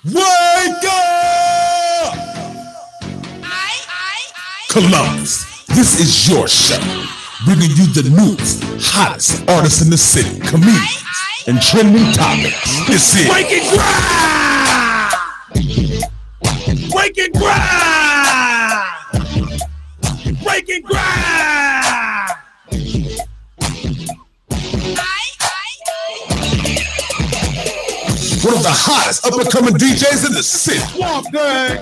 Wake up! Columbus, this is your show, bringing you the newest, hottest artists in the city, comedians, and trending topics. This is Wake and Grind! Wake and Grind! Wake and Grind! One of the hottest up-and-coming DJs in the city. Swampthing!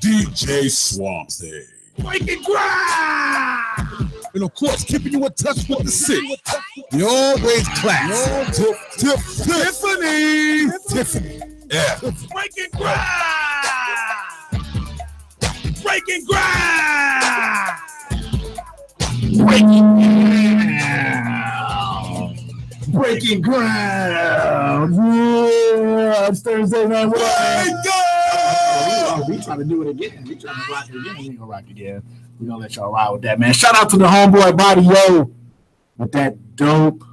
DJ Swampthing. Wake and Grind! And of course, keeping you in touch with the city. The always class. Tiffany. Yeah. Wake and Grind! Wake and Grind! Wake and Grind! Breaking ground. Yeah, it's Thursday night. Wake up! We trying to do it again. We trying to rock it again. We gonna rock it again. We gonna let y'all ride with that, man. Shout out to the homeboy Body Yo with that dope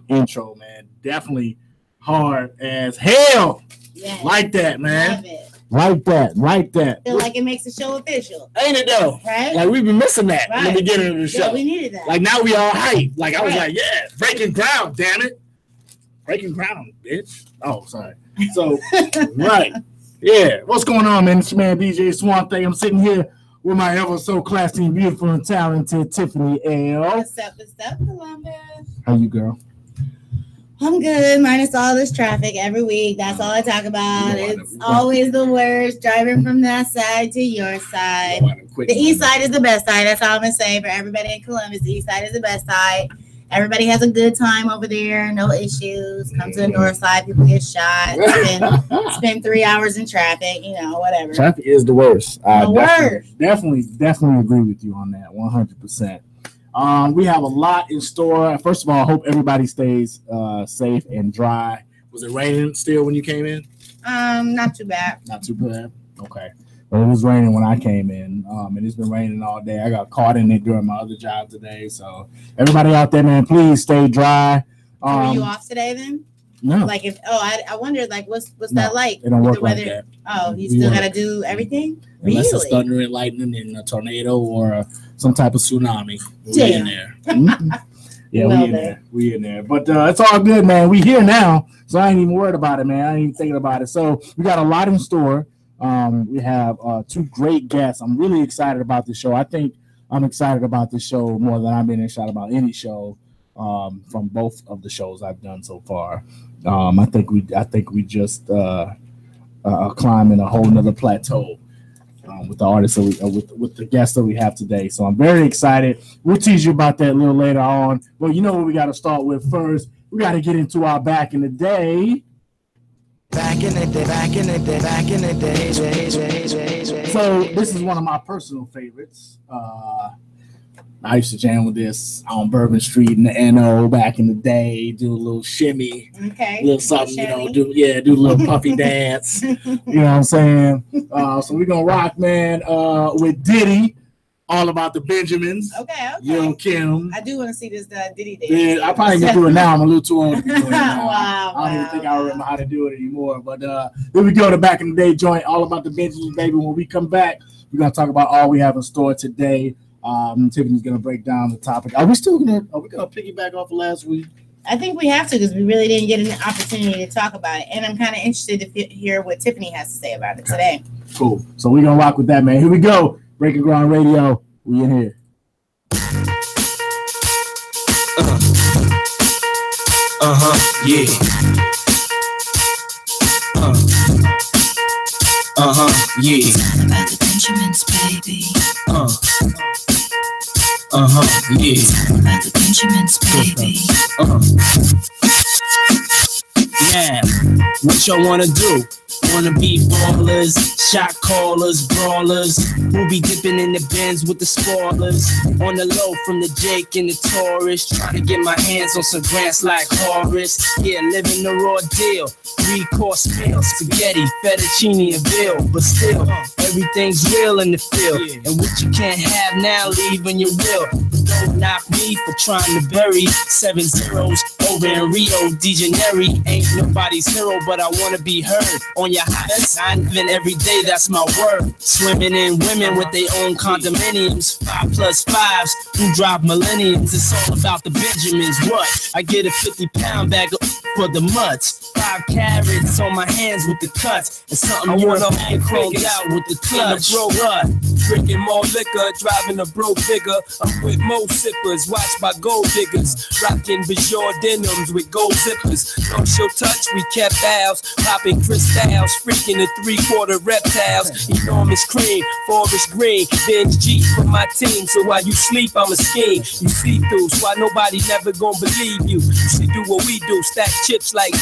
intro, man. Definitely hard as hell. Yes. Like that, man. Love it. Like that. Feel like it makes the show official. Ain't it though? Right? Like we've been missing that in the beginning of the show. Yeah, we needed that. Like now we all hype. Like I was like, yeah, breaking ground, damn it. Breaking ground, bitch. Oh, sorry. So, right. Yeah. What's going on, man? It's your man DJ Swampthing. I'm sitting here with my ever so classy, beautiful, and talented Tiffany L. What's up, Columbus? How you, girl? I'm good, minus all this traffic every week. That's all I talk about. It's always the worst, driving from that side to your side. The east side is the best side. That's all I'm going to say for everybody in Columbus. The east side is the best side. Everybody has a good time over there. No issues. Come to the north side. People get shot. Spend 3 hours in traffic. You know, whatever. Traffic is the worst. Definitely agree with you on that. 100%. We have a lot in store. First of all, I hope everybody stays safe and dry. Was it raining still when you came in? Not too bad. Not too bad? Okay. Well, it was raining when I came in, and it's been raining all day. I got caught in it during my other job today. So everybody out there, man, please stay dry. Were you off today then? No. Like I wondered, like, what's that like? It don't work like that. Oh, you still got to do everything? Unless it's thunder and lightning and a tornado or some type of tsunami. We in there. Yeah, we in there. But it's all good, man. We here now, so I ain't even worried about it, man. I ain't even thinking about it. So we got a lot in store. We have two great guests. I'm really excited about this show. I think I'm excited about this show more than I've been excited about any show from both of the shows I've done so far. I think we just climbing a whole nother plateau with the artists that with the guests that we have today. So I'm very excited. We'll tease you about that a little later on. Well, you know what we got to start with first. We got to get into our back in the day. So this is one of my personal favorites. I used to jam with this on Bourbon Street in the NO back in the day, do a little shimmy, a little something, do a little puffy dance. You know what I'm saying? So we're gonna rock, man, with Diddy, All About the Benjamins. Okay. Lil Kim. I do want to see this Diddy dance. Yeah, I probably can do it now. I'm a little too old to do it now. Wow. I don't even think I remember how to do it anymore. But here we go, the back in the day joint, All About the Benjamins, baby. When we come back, we're gonna talk about all we have in store today. Tiffany's gonna break down the topic. Are we gonna piggyback off of last week? I think we have to, because we really didn't get an opportunity to talk about it, and I'm kind of interested to hear what Tiffany has to say about it today. Cool. So we're gonna rock with that, man. Here we go. Breaking Ground Radio. We in here. Yeah. Yeah. About the Benjamins, baby. Yeah. About the Benjamins, baby. Yeah. What y'all wanna do? Wanna be ballers, shot callers, brawlers, who be dipping in the bins with the spoilers. On the low from the Jake and the Taurus, trying to get my hands on some grants like Horace. Yeah, living the raw deal. 3-course meal, spaghetti, fettuccine, and veal. But still, everything's real in the field. And what you can't have now, leave when you will. Don't knock me for trying to bury 7 zeros over in Rio de Janeiro. Ain't nobody's hero, but I wanna be heard. On your highest, I live every day, that's my word. Swimming in women with their own condominiums. 5+5s who drive millenniums. It's all about the Benjamins. What? I get a 50-pound bag for the mutts. 5 carats on my hands with the cuts. And something you wanna get crawled out with the clutch. Bro, what? Drinking more liquor, driving a broke bigger. I'm with more sippers, watched by gold diggers. Rocking Bajor denims with gold zippers. No show touch, we kept ours. Popping crystals, freaking the 3/4 reptiles. Enormous cream, forest green. Benz G for my team. So while you sleep, I'm a scheme. You see through, so why nobody never gonna believe you. You should do what we do, stack chips like.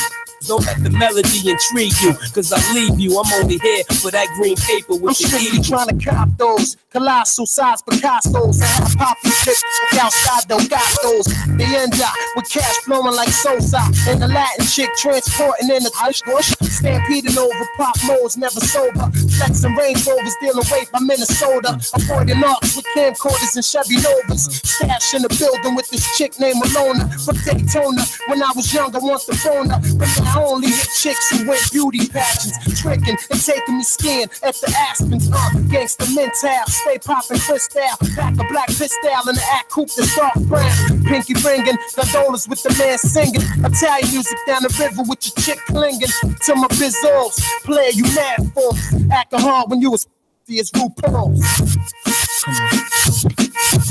Don't let the melody intrigue you, cause I leave you. I'm only here for that green paper with the strictly trying to cop those colossal size Picassos. And I pop these chips outside the gatos. The end up with cash flowing like Sosa. And the Latin chick transporting in the bush. Stampeding over pop modes, never sober. Flexing Range Rovers, dealing weight by Minnesota. Avoiding arcs with camcorders and Chevy Novas. Stash in the building with this chick named Malona from Daytona. When I was young, I want the phone up. But I only hit chicks who wear beauty pageants, tricking and taking me skiing at the Aspens. Gangsta mental, stay popping crystal, back a black pistol in the act coupe that's dark brown. Pinky ringing, gondolas with the man singing. Italian music down the river with your chick clinging to my bizzles. Player, you mad for acting hard when you was as RuPaul's.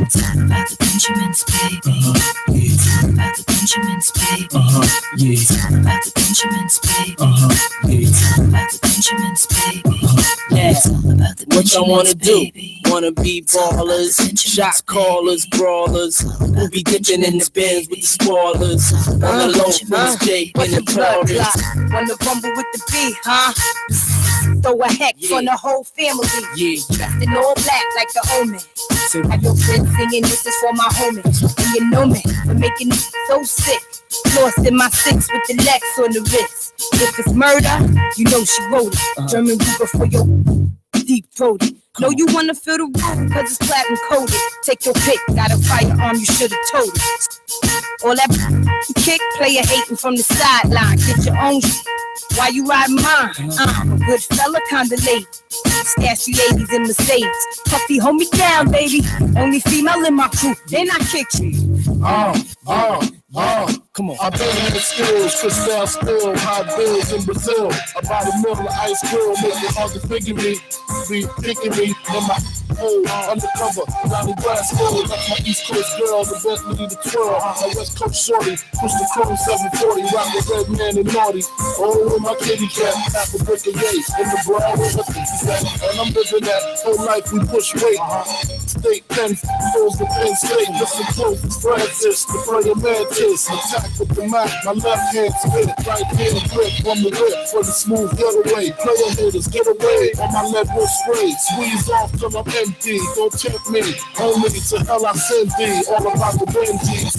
It's all about the Benjamins, baby. It's all about the Benjamins, baby. It's all about the Benjamins, baby. It's all about the Benjamins, baby. It's all about the what y'all wanna do? baby. Wanna be ballers, shot callers, brawlers. We'll be dipping in the bins with the spoilers. On the low from Jake and the Taurus. Wanna rumble with the beat, huh? Throw a hex on the whole family. Dressed in all black like the omen. Have your friends singing, this is for my homie. And you know me, for making it so sick. Lost in my 6 with the Lex on the wrist. If it's murder, you know she wrote it. German Ruger for your deep throated. Know you wanna feel the room, cause it's platinum coated. Take your pick, got a firearm, you should've told it. All that kick, player hating from the sideline. Get your own shit. Why you riding mine? I'm a good fella, kinda late. Scashy ladies in Mercedes. Puffy, hold me down, baby. Only female in my crew, then I kick you. Come on. I've been in the skills, crystal spill, hot bills in Brazil. About a middle of ice grill, make it hard to figure me. Be picking me in my hole, undercover. Down the grass hill, that's my East Coast girl, the best me to twirl. My West Coast shorty, push the chrome 740, rock the red man and naughty. Oh, with my kitty cat, half a brick of yay, in the brown with my pieces at. And I'm living that whole life we push weight. State pen, fills the Penn State, listen close, it's Francis, the prayer mantis. Attack with the Mac, my left hand spit, right hand grip on the whip for the smooth getaway. Player hitters, get away on my lead will spray. Squeeze off till I'm empty, don't tempt me. Only to hell I send thee, all about the Benji.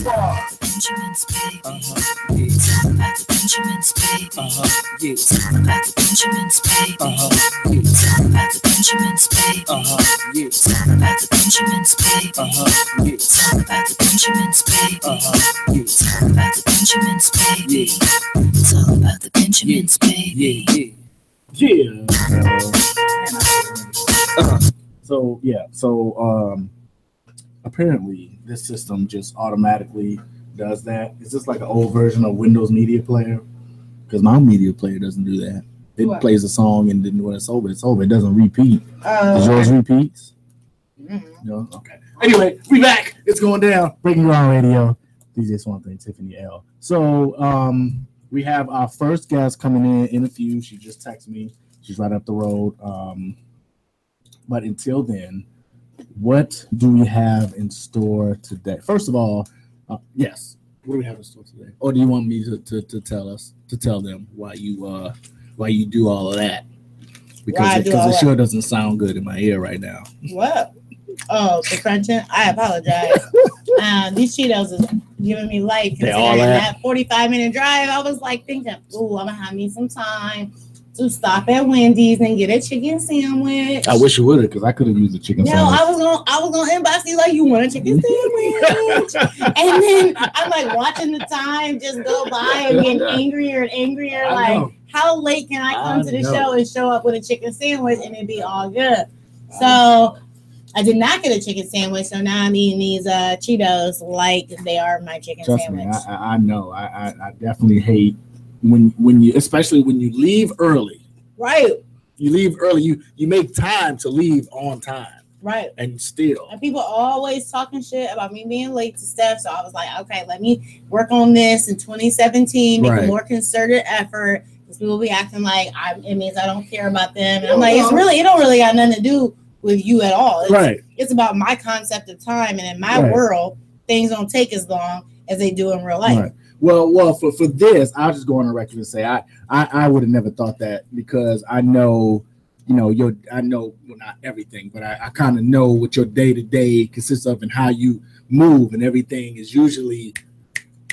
Benjamins, baby. It's all about the Benjamins, baby. It's all about the Benjamins, baby. It's all about the Benjamins, baby. It's all about the Benjamins, baby. It's all about the Benjamins, baby. It's all about the Benjamins, baby. It's all about the Benjamins, baby. So apparently this system just automatically does that. Is this like an old version of Windows Media Player? Because my media player doesn't do that. It plays a song and then when it's over, it's over. It doesn't repeat. Does yours repeats? No? Okay. Anyway, we back. It's going down. Breaking Ground Radio. DJ Swampthing, Tiffany L. So we have our first guest coming in a few. She just texted me. She's right up the road. But until then, what do we have in store today? First of all, yes. What do we have in store today? Or do you want me to tell them why you do all of that? Because it sure doesn't sound good in my ear right now. What? Oh, the crunching. I apologize. These Cheetos is giving me life. They all that 45-minute drive. I was like thinking, ooh, I'm gonna have me some time to stop at Wendy's and get a chicken sandwich. I wish you would have, because I could have used a chicken sandwich. I was gonna inbox you like, you want a chicken sandwich? And then I'm like watching the time just go by and getting angrier and angrier. Like, how late can I come to the show and show up with a chicken sandwich and it be all good? So I did not get a chicken sandwich, so now I'm eating these Cheetos like they are my chicken sandwich. Trust me, I know. I definitely hate when you, especially when you leave early. Right. You leave early. You make time to leave on time. Right. And still. And people always talking shit about me being late to stuff. So I was like, okay, let me work on this in 2017, make a more concerted effort. Because people be acting like it means I don't care about them. And I'm like, it don't really got nothing to do with you at all. It's about my concept of time, and in my world, things don't take as long as they do in real life. Right. Well, for this, I'll just go on the record and say I would have never thought that, because I know, I know, well, not everything, but I kind of know what your day to day consists of and how you move, and everything is usually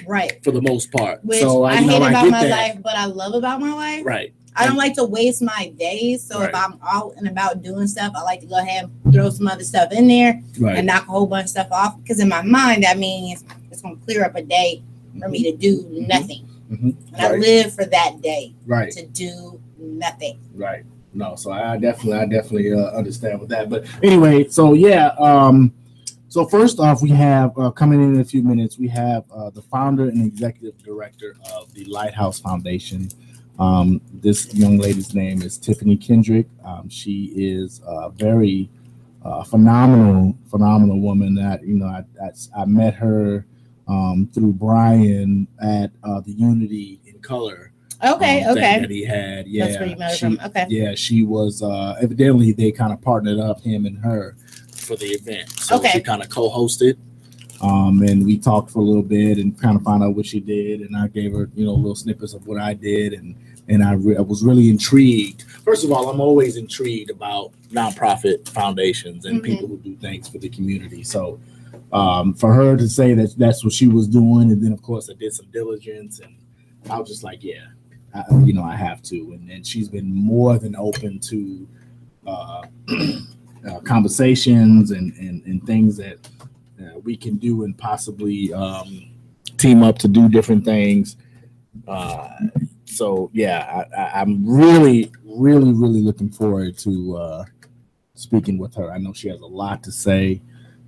right for the most part. Which I hate about my life, but I love about my life. Right. I don't like to waste my days. So if I'm out and about doing stuff, I like to go ahead and throw some other stuff in there and knock a whole bunch of stuff off. Because in my mind, that means it's going to clear up a day for me to do nothing. And I live for that day to do nothing. Right. No, so I definitely understand with that. But anyway, so so first off, we have coming in a few minutes, we have the founder and executive director of the Lighthouse Foundation. This young lady's name is Tiffany Kendrick. She is a very phenomenal woman that, I met her through Brian at the Unity in Color. Okay. That he had. Yeah. That's where you met her from. Okay. Yeah, she was evidently they kind of partnered up, him and her, for the event. So she kind of co-hosted. And we talked for a little bit and kind of found out what she did, and I gave her, little snippets of what I did, and I was really intrigued. First of all, I'm always intrigued about nonprofit foundations and people who do things for the community. So for her to say that that's what she was doing, and then of course I did some diligence, and I was just like, I have to. And she's been more than open to conversations and things that we can do, and possibly team up to do different things. So I'm really looking forward to speaking with her. I know she has a lot to say,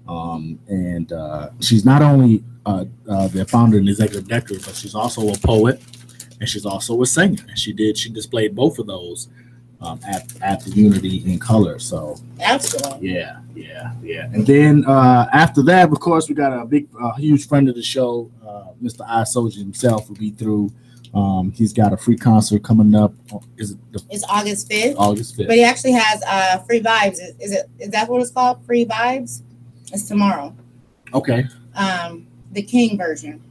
and she's not only the founder and executive director, but she's also a poet, and she's also a singer. And she displayed both of those at the Unity in Color. So that's cool. Yeah. And then after that, of course, we got a huge friend of the show, Mr. I Soldier himself will be through. He's got a free concert coming up. It's August 5th. August 5th. But he actually has Free Vibes. Is that what it's called? Free Vibes? It's tomorrow. Okay. The King version.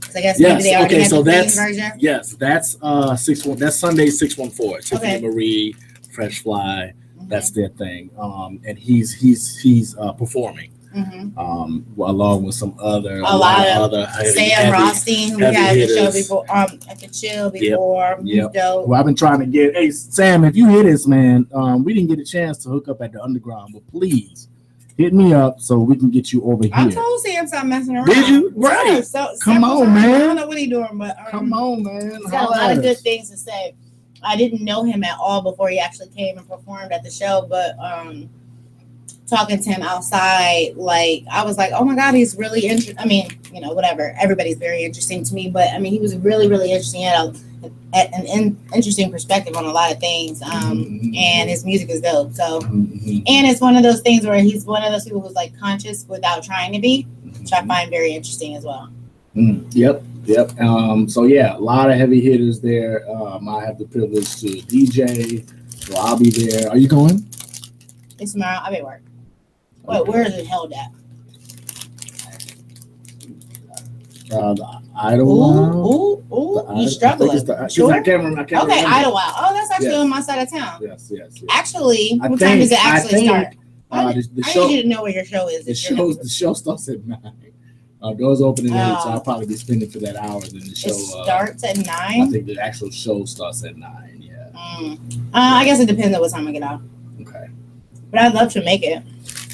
So I guess maybe they already have the King version. Yes, that's that's Sunday 614. Tiffany Marie, Fresh Fly. That's their thing. And he's performing. Along with some other a lot of other Sam Rothstein, who had the show before at the Chill before. Dope. Well, I've been trying to get. Hey Sam, if you hear this, man, we didn't get a chance to hook up at the Underground, but please hit me up so we can get you over here. I told Sam stop messing around. Did you? Right. Yeah, so come on, man. I don't know what he's doing, but come on, man. He's got a lot of good things to say. I didn't know him at all before he actually came and performed at the show, but talking to him outside, like I was like, oh my God, he's really interesting. I mean, whatever. Everybody's very interesting to me, but I mean, he was really, really interesting at an interesting perspective on a lot of things. And his music is dope. So, and it's one of those things where he's one of those people who's like conscious without trying to be, which I find very interesting as well. Yep. So a lot of heavy hitters there. I have the privilege to DJ, so I'll be there. Are you going? It's tomorrow. I'll be at work. Wait, where is it held at? The Idlewild. Ooh, you're struggling. I can't remember. Okay, Idlewild. Oh, that's actually on my side of town. Yes. Actually, what time does it actually start? I need you to know where your show is. The show starts at 9. Doors open at 8, so I'll probably be spending for that hour. Then the show starts at 9. I think the actual show starts at 9. Yeah. I guess it depends on what time I get off. Okay. But I'd love to make it.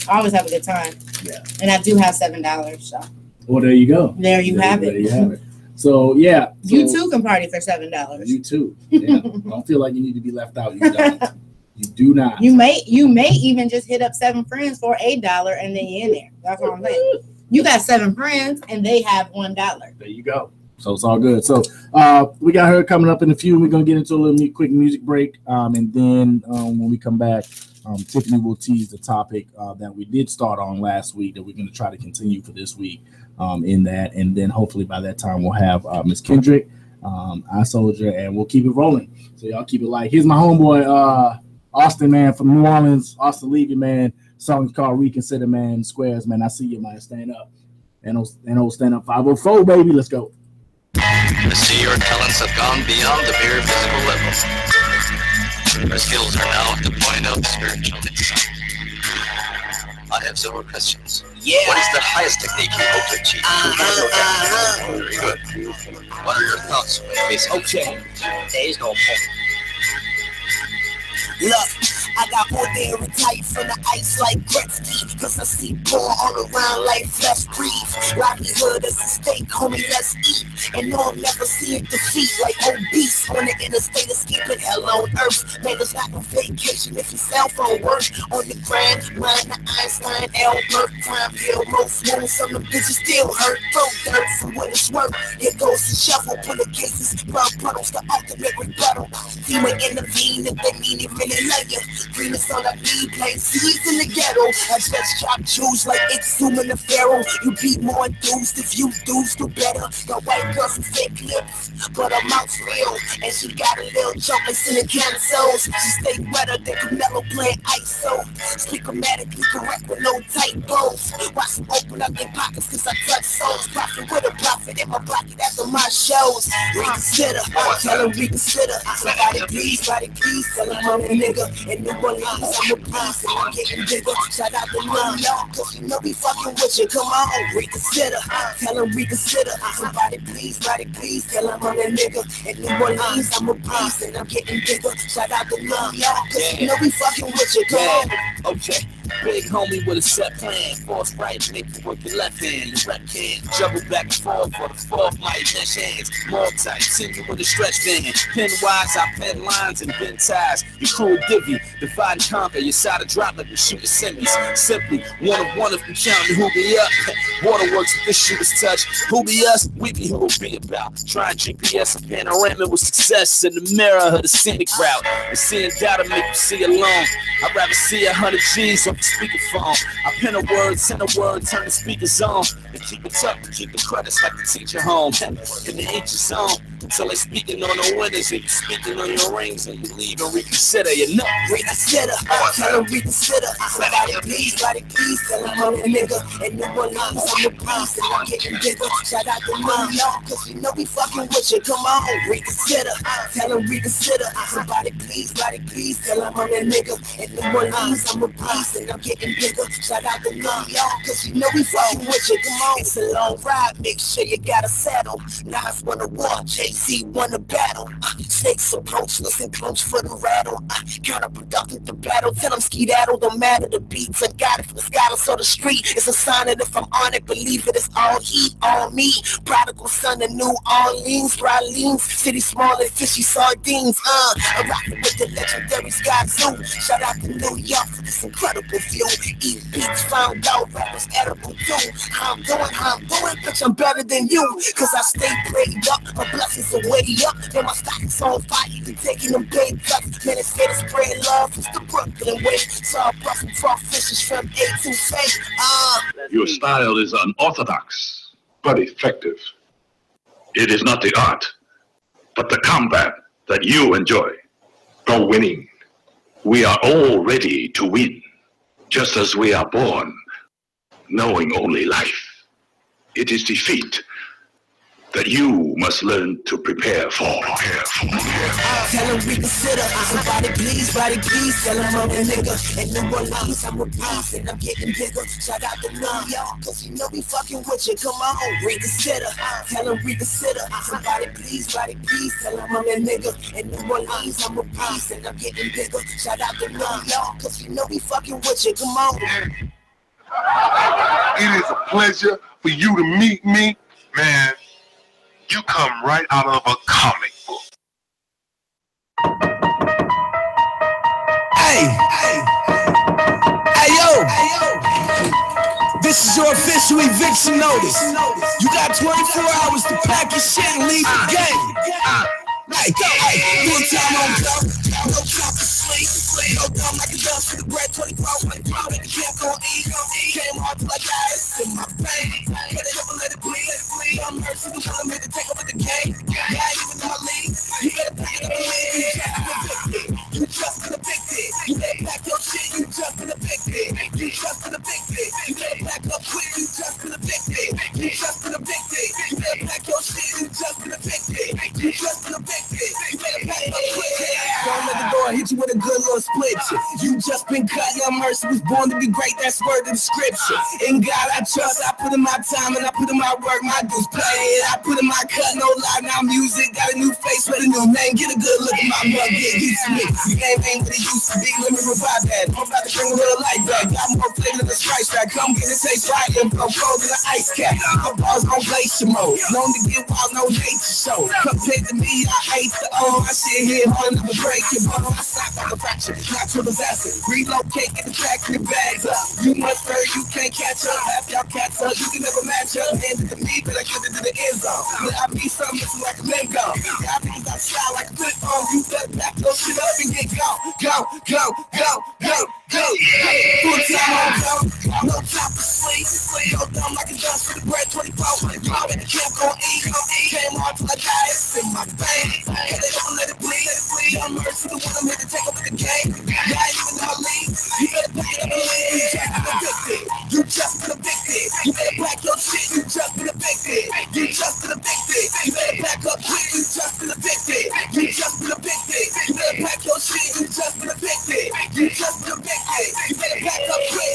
I always have a good time. Yeah. And I do have $7. So. Well, there you go. There you have it. There you have it. So yeah. You too can party for $7. You too. Yeah. Don't feel like you need to be left out. You don't. You do not. You may even just hit up 7 friends for $8 and then you're in there. That's what I'm saying. You got 7 friends and they have $1. There you go. So it's all good. So we got her coming up in a few. We're gonna get into a little quick music break, and then when we come back, Tiffany will tease the topic that we did start on last week that we're gonna try to continue for this week. In that, and then hopefully by that time we'll have Miss Kendrick, I Soldier, and we'll keep it rolling. So y'all keep it light. Here's my homeboy Austin, man, from New Orleans. Austin Levy, man. Song's called Reconsider, man. Squares, man. I see you, man. Stand up. And old stand up 504, baby. Let's go. I see your talents have gone beyond the mere physical level. Your skills are now at the point of spiritual insight. I have several questions. Yeah. What is the highest technique you hope to achieve? Very good. What are your thoughts when facing? Okay. There is no point. Look, I got more than retired from the ice like Gretzky. Cause I see porn all around like flesh breathe. Livelihood is a stake, homie, let's eat. And no, I'm never seeing defeat like obese on the interstate escaping hell on earth. Man, it's not no vacation if your cell phone works. On the grind, mind the Einstein, Albert, crime hill, most moves, some of them bitches still hurt. Throw dirt for what it's worth. Here goes the shovel, pull the cases, blood puddles, the ultimate rebuttal. FEMA intervene if they mean it really love you. Green is all I need, playing seeds in the ghetto. I just chop Jews like Exhum in the Pharaoh. You be more enthused if you dudes do better. Got white girls with fake lips, but her mouth's real. And she got a little chocolates in the cancels. She stay wetter than Canelo playing ISO. Speak grammatically correct with no typos. Watch them open up their pockets cause I touch souls. Profit with a profit in my pocket after my shows. Reconsider, tell them reconsider. Somebody please, tell them I'm a nigga. In New Orleans, I'm a beast and I'm getting bigger. Shout out to New York, cause you know we fucking with you. Come on, reconsider. Tell them reconsider. Somebody please, tell them I'm a nigga. In New Orleans, I'm a beast and I'm getting bigger. Shout out to New York, cause you know we fucking with you. Come on. Okay. Big homie with a set plan. Force right, make you work your left hand. Your right hand. Juggle back and forth for the fourth. My mesh hands. More tight. Send you with a stretch van. Pen wise, I pen lines and bend ties. You cool divvy. Divide and conquer. Your side of drop like we shoot the semis. Simply one of one if we counting who be up. Waterworks if this shooter's touch. Who be us? We be who be about. Trying GPS and panorama with success in the mirror of the scenic route. And seeing data make you see alone. I'd rather see 100 G's on the speakerphone. I pen a word, send a word, turn the speakers on. And keep it up, keep the credits like the teacher home. In the ancient zone, until they speaking on the winners and you speaking on your rings and you leave and reconsider. You know, reconsider, tell them reconsider. Somebody please, tell them I'm a nigga. In New Orleans, I'm a beast and I'm getting bigger. Shout out to New York, cause you know we fucking with you. Come on, reconsider, tell them reconsider. Somebody please, tell them I'm a nigga. In New Orleans, I'm a beast and I'm getting bigger. Shout out to New York, cause you know we fucking with you. Come on, it's a long ride, make sure you got a saddle. Nas won a war, Jay-Z won a battle. Snakes approach, listen close for the rattle. Counterproductive the battle, tell them skedaddle, don't matter the beats. I got it from the scholars on the street. It's a sign that if I'm on it, believe it, it's all heat on me. Prodigal son of New Orleans, city small and fishy sardines. I'm rocking with the legendary Sky Zoo. Shout out to New York for this incredible view. Eat beats, found out rappers edible too. How I'm doing, bitch, I'm better than you. Cause I stay prayed up, my blessings are way up. And my stock is on fire, you taking them big cuts. Man, it's here to spread love, it's the Brooklyn way. So I brought some raw fishes from A to Fate. Your style is unorthodox, but effective. It is not the art, but the combat that you enjoy. Go winning. We are all ready to win, just as we are born, knowing only life. It is defeat that you must learn to prepare for. Tell him reconsider. Somebody please, tell him I'm a nigga. And New Orleans, I'm a beast and I'm getting bigger. Shout out to New York, cause you know we fucking with you. Come on, reconsider. Tell him reconsider. Somebody please, tell him I'm a nigga. And New Orleans, I'm a beast and I'm getting bigger. Shout out to New York, cause you know we fucking with you. Come on. It is a pleasure for you to meet me. Man, you come right out of a comic book. Hey, yo, this is your official eviction notice. You got 24 hours to pack your shit and leave the game. Hey, full time on club, no time to sleep. No dumb like a dust to the bread, 24 when the camp gon' eat. Came hard till I got it in my veins. Let it up and let it bleed. I'm mercy, the one I'm here to take over the game. Yeah, even in my league, you better pack it up and leave. You just been evicted. You better pack your shit, you just been evicted. You just been evicted. You better pack up quick, you just been evicted. You just been evicted. You better pack your shit, you just been evicted. You just been evicted. You better pack up quick. Don't let the door hit you with a good little split. You just been cut, young mercy was born to be great, that's word of the scripture. In God I trust, I put in my time and I put in my work, my dues paid. I put in my cut, no lie, now music, got a new face with a new name. Get a good look at my mug, get used to me. The game ain't what it used to be, let me revive that. I'm about to bring a little light back, got more flavor than a Sprite Strap. Come get it, taste right, and flow cold than an ice cap. My bars on glacier mode, known to get wild, no nature show. Compared to me, I hate the old, my shit here hard enough to break your bone. I stop on the fracture, natural disaster. Relocate, get the pack in your bags up. You must hurt, you can't catch up. Half y'all cats up, you can never match up. Hand it to me, but I give it to the end zone. But I be something missing like a lingo. Y'all niggas got style like a flip phone. You better back those shit up and get go. Full time on go, no time for sleep. Go dumb like a dust for the bread, 24. Mom in the camp gon' eat. Came hard till I got it in my veins. Hit it up and let it bleed. I'm mercy, the one I'm here to take over the game. Yeah, even in my league, you better pack it up and leave. You just been evicted. You better pack your shit, you just been evicted. You just been evicted. You better pack up quick, you just been evicted. You just been evicted. You better pack your shit, you just been evicted. You just been evicted. You better pack up quick.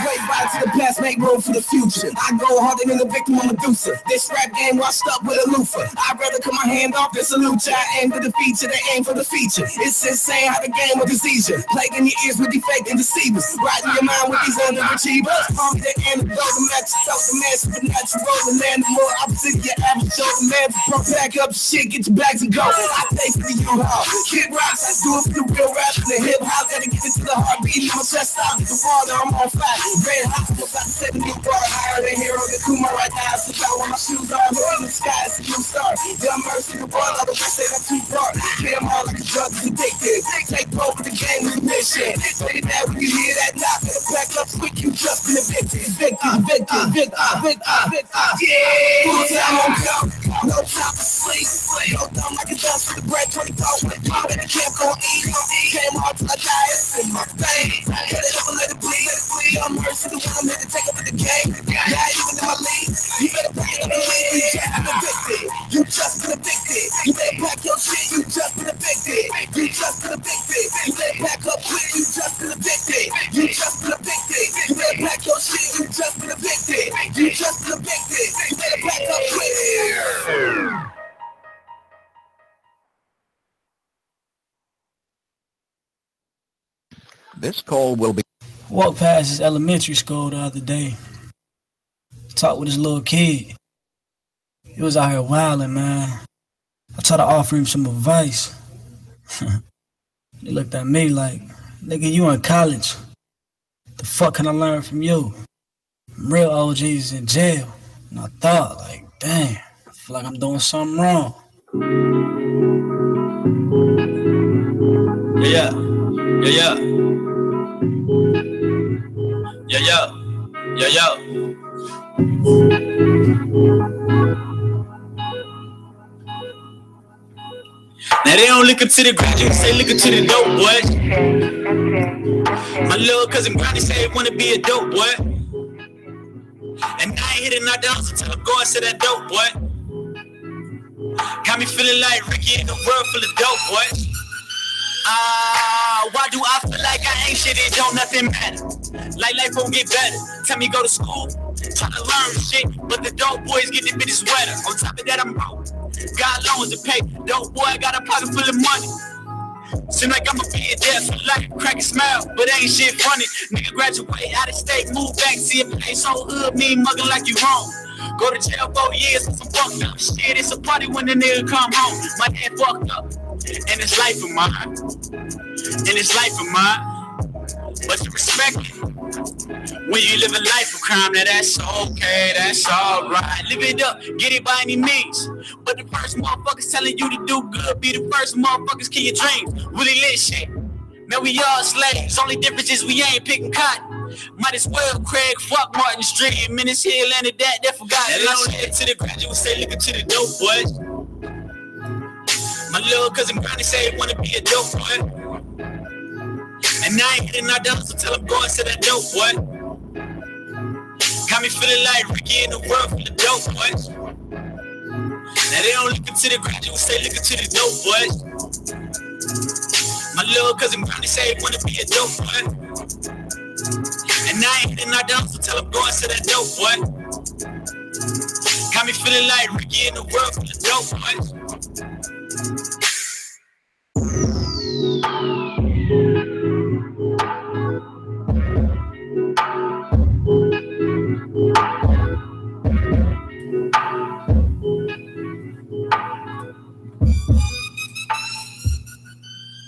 Wait, by to the past, make room for the future. I go harder than the victim of Medusa. This rap game washed up with a loofah. I'd rather cut my hand off than salute ya. I aim for the feature, they aim for the feature. It's insane how the game with the seizure. Plaguing your ears with the fake and deceivers. Riding your mind with these underachievers. Palm the antidote, the match, the man, supernatural, the land, the more opposite of your average show. The man, pack up shit, get your bags and go. I think for you, Kid Rocks, I do it for the real rap and the hip hop. Gotta get it to the heartbeat, I'm chest out, the water, I'm on fire. Red hot, I'm about to set a new bar. Higher than hero, the Kuma right now. So I want my shoes on, in the sky, it's a new star. Young mercy, the world, I don't say I'm too far. Get them all like a drug addicted. Take over the game with mission. Say that when you hear that knock, it'll back up quick, you just been evicted. Victim. Yeah. Full time on go, no time to sleep. No dumb like a dust for the bread, 24. Mom in the camp gon' eat. Came hard till I got it in my veins. Cut it up and let it bleed. I'm mercy, the one I'm here to take over the game. Yeah, even in my league, you better pack it up and leave. You just been evicted. You better pack your shit, you just been evicted. You just been evicted. You better pack up quick, you just been evicted. You just been evicted. You better pack your shit, you just been evicted. You just been evicted. You better pack up quick. This call will be. Walked past his elementary school the other day. Talked with this little kid. He was out here wilding, man. I tried to offer him some advice. He looked at me like, nigga, you in college. The fuck can I learn from you? Real OGs in jail. And I thought, like, damn, I feel like I'm doing something wrong. Yeah. Now they don't look up to the graduates, they look up to the dope boy. My little cousin Brownie said he wanna be a dope boy. And I ain't hitting knock down, so tell him go and say that dope boy. Got me feeling like Ricky in the world full of dope, boy. Why do I feel like I ain't shit? It don't nothing matter. Like life won't get better. Tell me go to school, try to learn shit, but the dope boys get the bitches wetter. On top of that, I'm broke. Got loans to pay. Dope boy got a pocket full of money. Seem like I'ma be in debt for life. Crack a smile, but ain't shit funny. Nigga graduate out of state, move back, see a place so hood, me mugging like you wrong. Go to jail 4 years for some fucked up shit. It's a party when the nigga come home. My dad fucked up, and it's life of mine. And it's life of mine. But you respect it when you live a life of crime. Now that's okay, that's alright. Live it up, get it by any means. But the first motherfuckers telling you to do good, be the first motherfuckers kill your dreams. Really lit shit. Man, we all slaves. Only difference is we ain't picking cotton. Might as well Craig fuck Martin Street. Minutes here landed that forgot. They don't head to the graduate say look to the dope boys. My little cousin Brownie say he wanna be a dope boy. And I ain't hitting our down, so tell him go and say that dope boy. Got me feeling like Ricky in the world full of dope boys. Now they don't look into the graduate say look into the dope boys. My little cousin Brownie say he wanna be a dope boy. And I ain't hitting our down, so tell him go and say that dope boy. Got me feeling like Ricky in the world full of dope boys.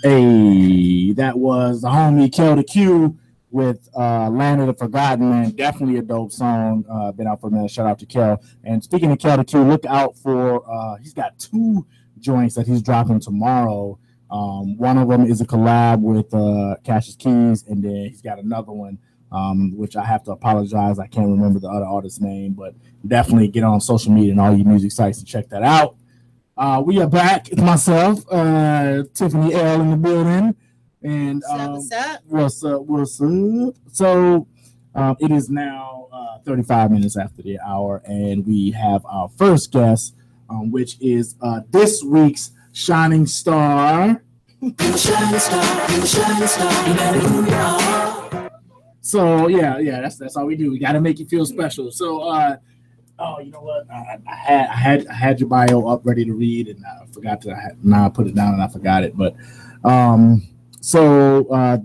Hey, that was the homie Kel the Q with Land of the Forgotten, man. Definitely a dope song. Been out for a minute. Shout out to Kel. And speaking of Kel the Q, look out for he's got 2 joints that he's dropping tomorrow. One of them is a collab with Cassius Keys, and then he's got another one, which I have to apologize. I can't remember the other artist's name, but definitely get on social media and all your music sites to check that out. We are back. It's myself, Tiffany L in the building, and what's up? So it is now 35 minutes after the hour, and we have our first guest, which is this week's shining star. You shining star, you shining star, you know who you are. So yeah, that's all we do. We got to make you feel special. So oh, you know what? I had your bio up ready to read, and I forgot to. Now I put it down and I forgot it. But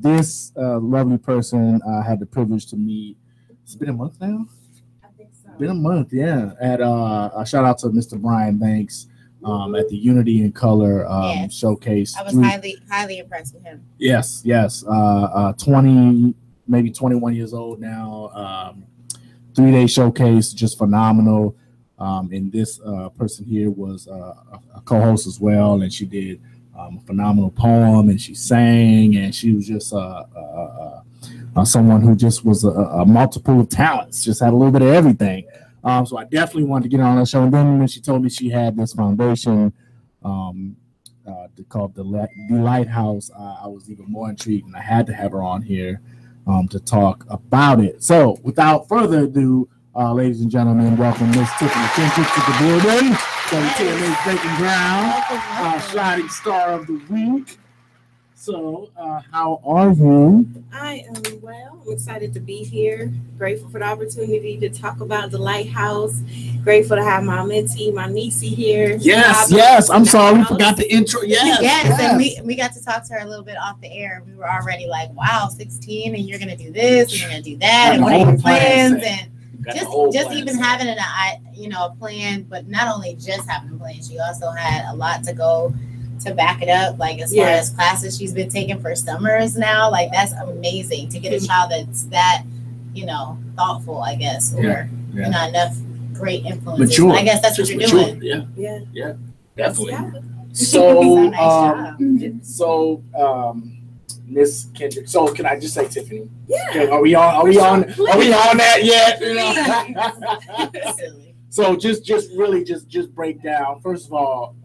this lovely person I had the privilege to meet. It's been a month now. I think so. Been a month, yeah. At a shout out to Mr. Brian Banks at the Unity in Color showcase. I was highly impressed with him. Yes. 20, maybe 21 years old now. 3-day showcase, just phenomenal. And this person here was a co-host as well, and she did a phenomenal poem, and she sang, and she was just someone who just was a multiple of talents, just had a little bit of everything. So I definitely wanted to get on that show. And then when she told me she had this foundation called the Lighthouse, I was even more intrigued, and I had to have her on here to talk about it. So without further ado, ladies and gentlemen, welcome Miss Tiffany Kendrick to the building. WTMA's Breaking Ground, shining star of the week. So how are you? I am well. I'm excited to be here. Grateful for the opportunity to talk about the Lighthouse. Grateful to have my mentee, my niecey here. Yes. I'm sorry, we forgot the intro. Yes. And we got to talk to her a little bit off the air. We were already like, wow, 16, and you're gonna do this, and you're gonna do that, and what are your plans? And just even having a plan, but not only just having a plan, she also had a lot to go to back it up, like as far as classes she's been taking for summers now. Like that's amazing to get a child that's that thoughtful, I guess, or enough great influences. Mature. I guess that's what you're doing. Yeah, definitely. Yeah. So Miss Kendrick. So can I just say Tiffany? Yeah. Are we on that yet? So just break down. First of all,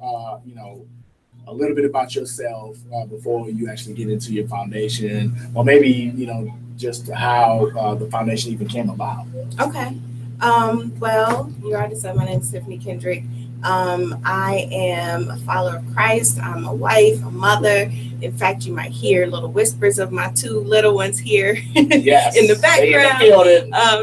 a little bit about yourself before you actually get into your foundation, or maybe just how the foundation even came about. Okay. Well, you already said my name is Tiffany Kendrick. I am a follower of Christ. I'm a wife, a mother. In fact, you might hear little whispers of my two little ones here Yes. in the background.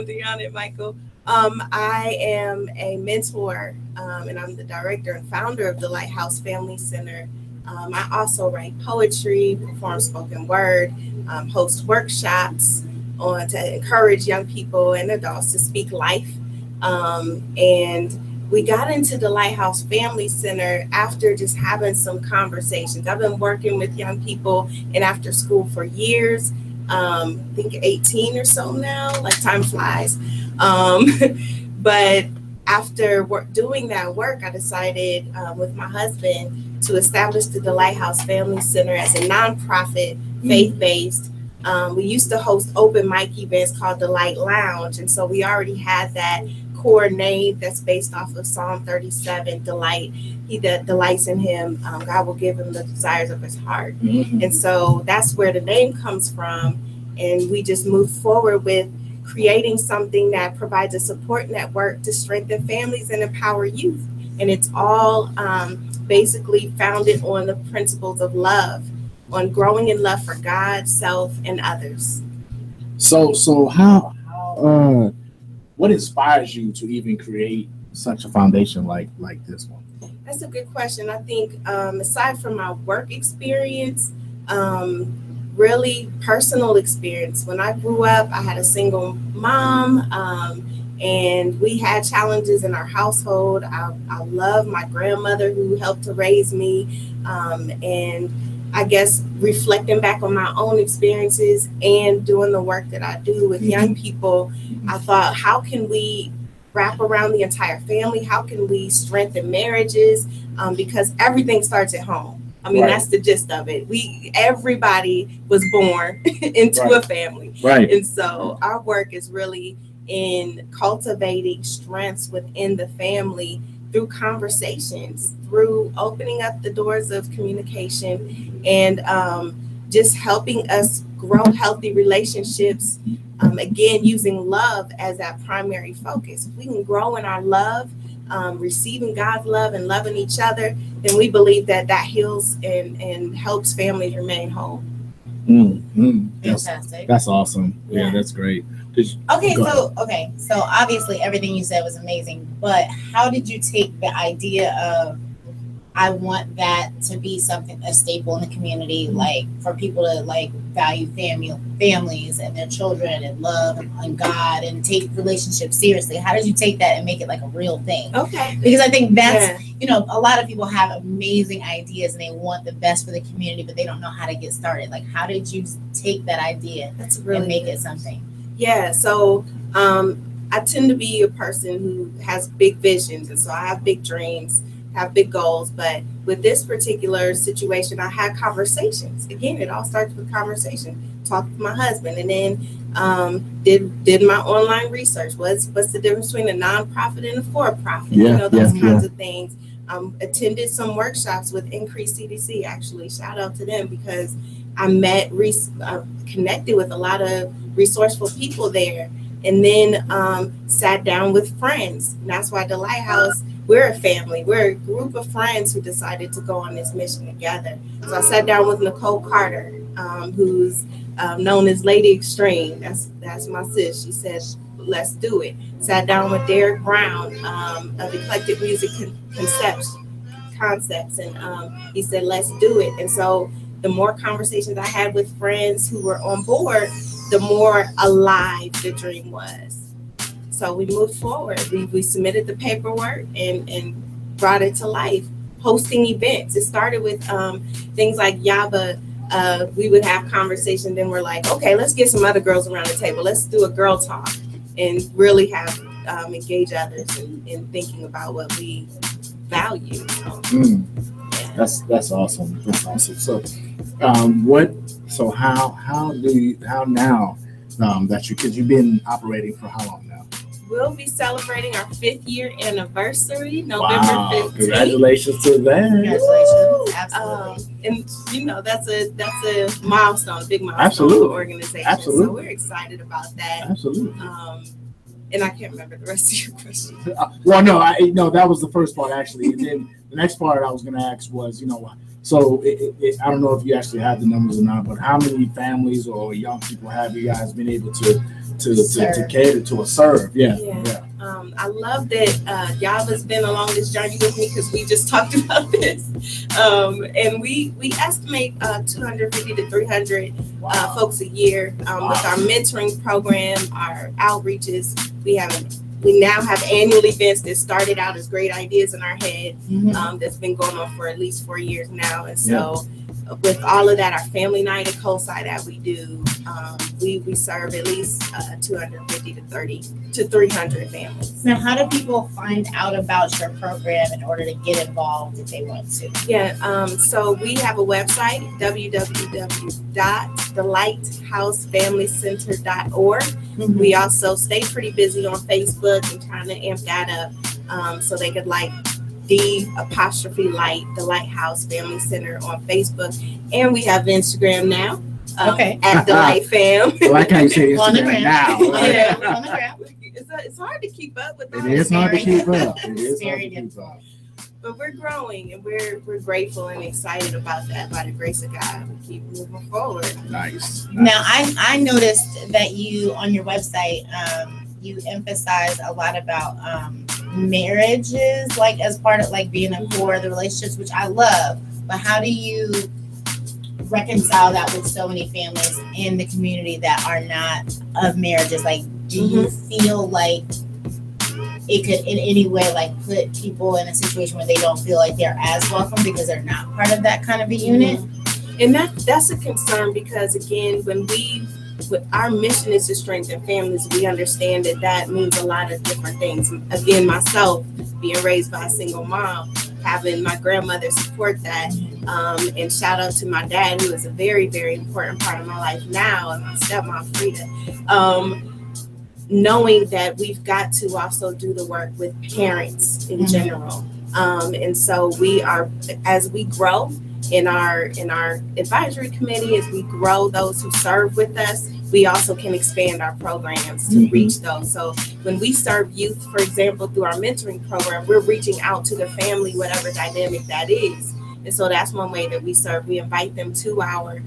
Deanna and Michael. I am a mentor, and I'm the director and founder of the Lighthouse Family Center. I also write poetry, perform spoken word, host workshops to encourage young people and adults to speak life. And we got into the Lighthouse Family Center after just having some conversations. I've been working with young people in after school for years. I think 18 or so now, like time flies. But after doing that work, I decided with my husband to establish the Lighthouse Family Center as a nonprofit, faith-based. We used to host open mic events called Delight Lounge. And so we already had that core name that's based off of Psalm 37, delight. He that delights in him, God will give him the desires of his heart. And so that's where the name comes from. And we just moved forward with creating something that provides a support network to strengthen families and empower youth. And it's all basically founded on the principles of love, on growing in love for God, self, and others. So how what inspires you to even create such a foundation like this one? That's a good question. I think aside from my work experience, really personal experience. When I grew up, I had a single mom, and we had challenges in our household. I love my grandmother who helped to raise me, and I guess reflecting back on my own experiences and doing the work that I do with young people, I thought, how can we wrap around the entire family? How can we strengthen marriages? Because everything starts at home. I mean, that's the gist of it. Everybody was born into a family. And so our work is really in cultivating strengths within the family through conversations, through opening up the doors of communication, and just helping us grow healthy relationships. Again, using love as that primary focus. If we can grow in our love, receiving God's love and loving each other, then we believe that heals and helps families remain whole. Fantastic. That's awesome. Yeah, that's great. So obviously everything you said was amazing, but how did you take the idea of, I want that to be something, a staple in the community, like for people to like value families and their children and love and God and take relationships seriously? How did you take that and make it like a real thing? Okay. Because I think that's, a lot of people have amazing ideas and they want the best for the community, but they don't know how to get started. Like, how did you take that idea and make it something? Yeah, so I tend to be a person who has big visions, and so I have big dreams, have big goals. But with this particular situation, I had conversations. Again, it all starts with conversation. Talked to my husband, and then did my online research. What's the difference between a nonprofit and a for-profit? Those kinds of things. Attended some workshops with Increase CDC. Actually, shout out to them, because I met, connected with a lot of resourceful people there, and then sat down with friends. And that's why the Lighthouse, we're a family. We're a group of friends who decided to go on this mission together. So I sat down with Nicole Carter, who's known as Lady Extreme. That's my sis. She said, let's do it. Sat down with Derek Brown of Eclectic Music Concepts, and he said, let's do it. And so the more conversations I had with friends who were on board, the more alive the dream was. So we moved forward. We submitted the paperwork and brought it to life, hosting events. It started with things like Yaba. We would have conversations, then we're like, okay, let's get some other girls around the table. Let's do a girl talk and really have engage others in thinking about what we value. That's awesome. That's awesome. So how now that because you've been operating for how long now? We'll be celebrating our 5th year anniversary, November 15th. Congratulations to that. Congratulations. Absolutely. And that's a milestone, a big milestone for the organization. Absolutely. So we're excited about that. Absolutely. And I can't remember the rest of your question. Well, no, that was the first part actually. And then the next part I was going to ask was, so I don't know if you actually have the numbers or not, but how many families or young people have you guys been able to cater to or serve? Yeah. I love that Yava's been along this journey with me because we just talked about this. And we estimate 250 to 300 folks a year with our mentoring program, our outreaches. We now have annual events that started out as great ideas in our head. That's been going on for at least 4 years now. And so with all of that, our family night at Coastside that we do, we serve at least 250 to 300 families. Now, how do people find out about your program in order to get involved if they want to? So we have a website, www.thelighthouseFamilyCenter.org. We also stay pretty busy on Facebook and trying to amp that up so they could like the Lighthouse Family Center on Facebook. And we have Instagram now. At the Light Fam. I like how you say Instagram now. On the gram. It's hard to keep up with that. It is hard to keep up. But we're growing and we're grateful and excited about that. By the grace of God, we keep moving forward. Nice. Now, I noticed that you on your website you emphasize a lot about marriages, like as part of like being a core of the relationships, which I love. But how do you reconcile that with so many families in the community that are not of marriages? Like, do you feel like it could in any way like put people in a situation where they don't feel like they're as welcome because they're not part of that kind of a unit? And that's a concern because again, our mission is to strengthen families. We understand that means a lot of different things. Again, myself being raised by a single mom, having my grandmother support that, and shout out to my dad, who is a very, very important part of my life now, and my stepmom Frida. Knowing that we've got to also do the work with parents in general, and so we are, as we grow in our advisory committee, as we grow those who serve with us, we also can expand our programs to reach those. So when we serve youth, for example, through our mentoring program, we're reaching out to the family, whatever dynamic that is. And so that's one way that we serve. We invite them to our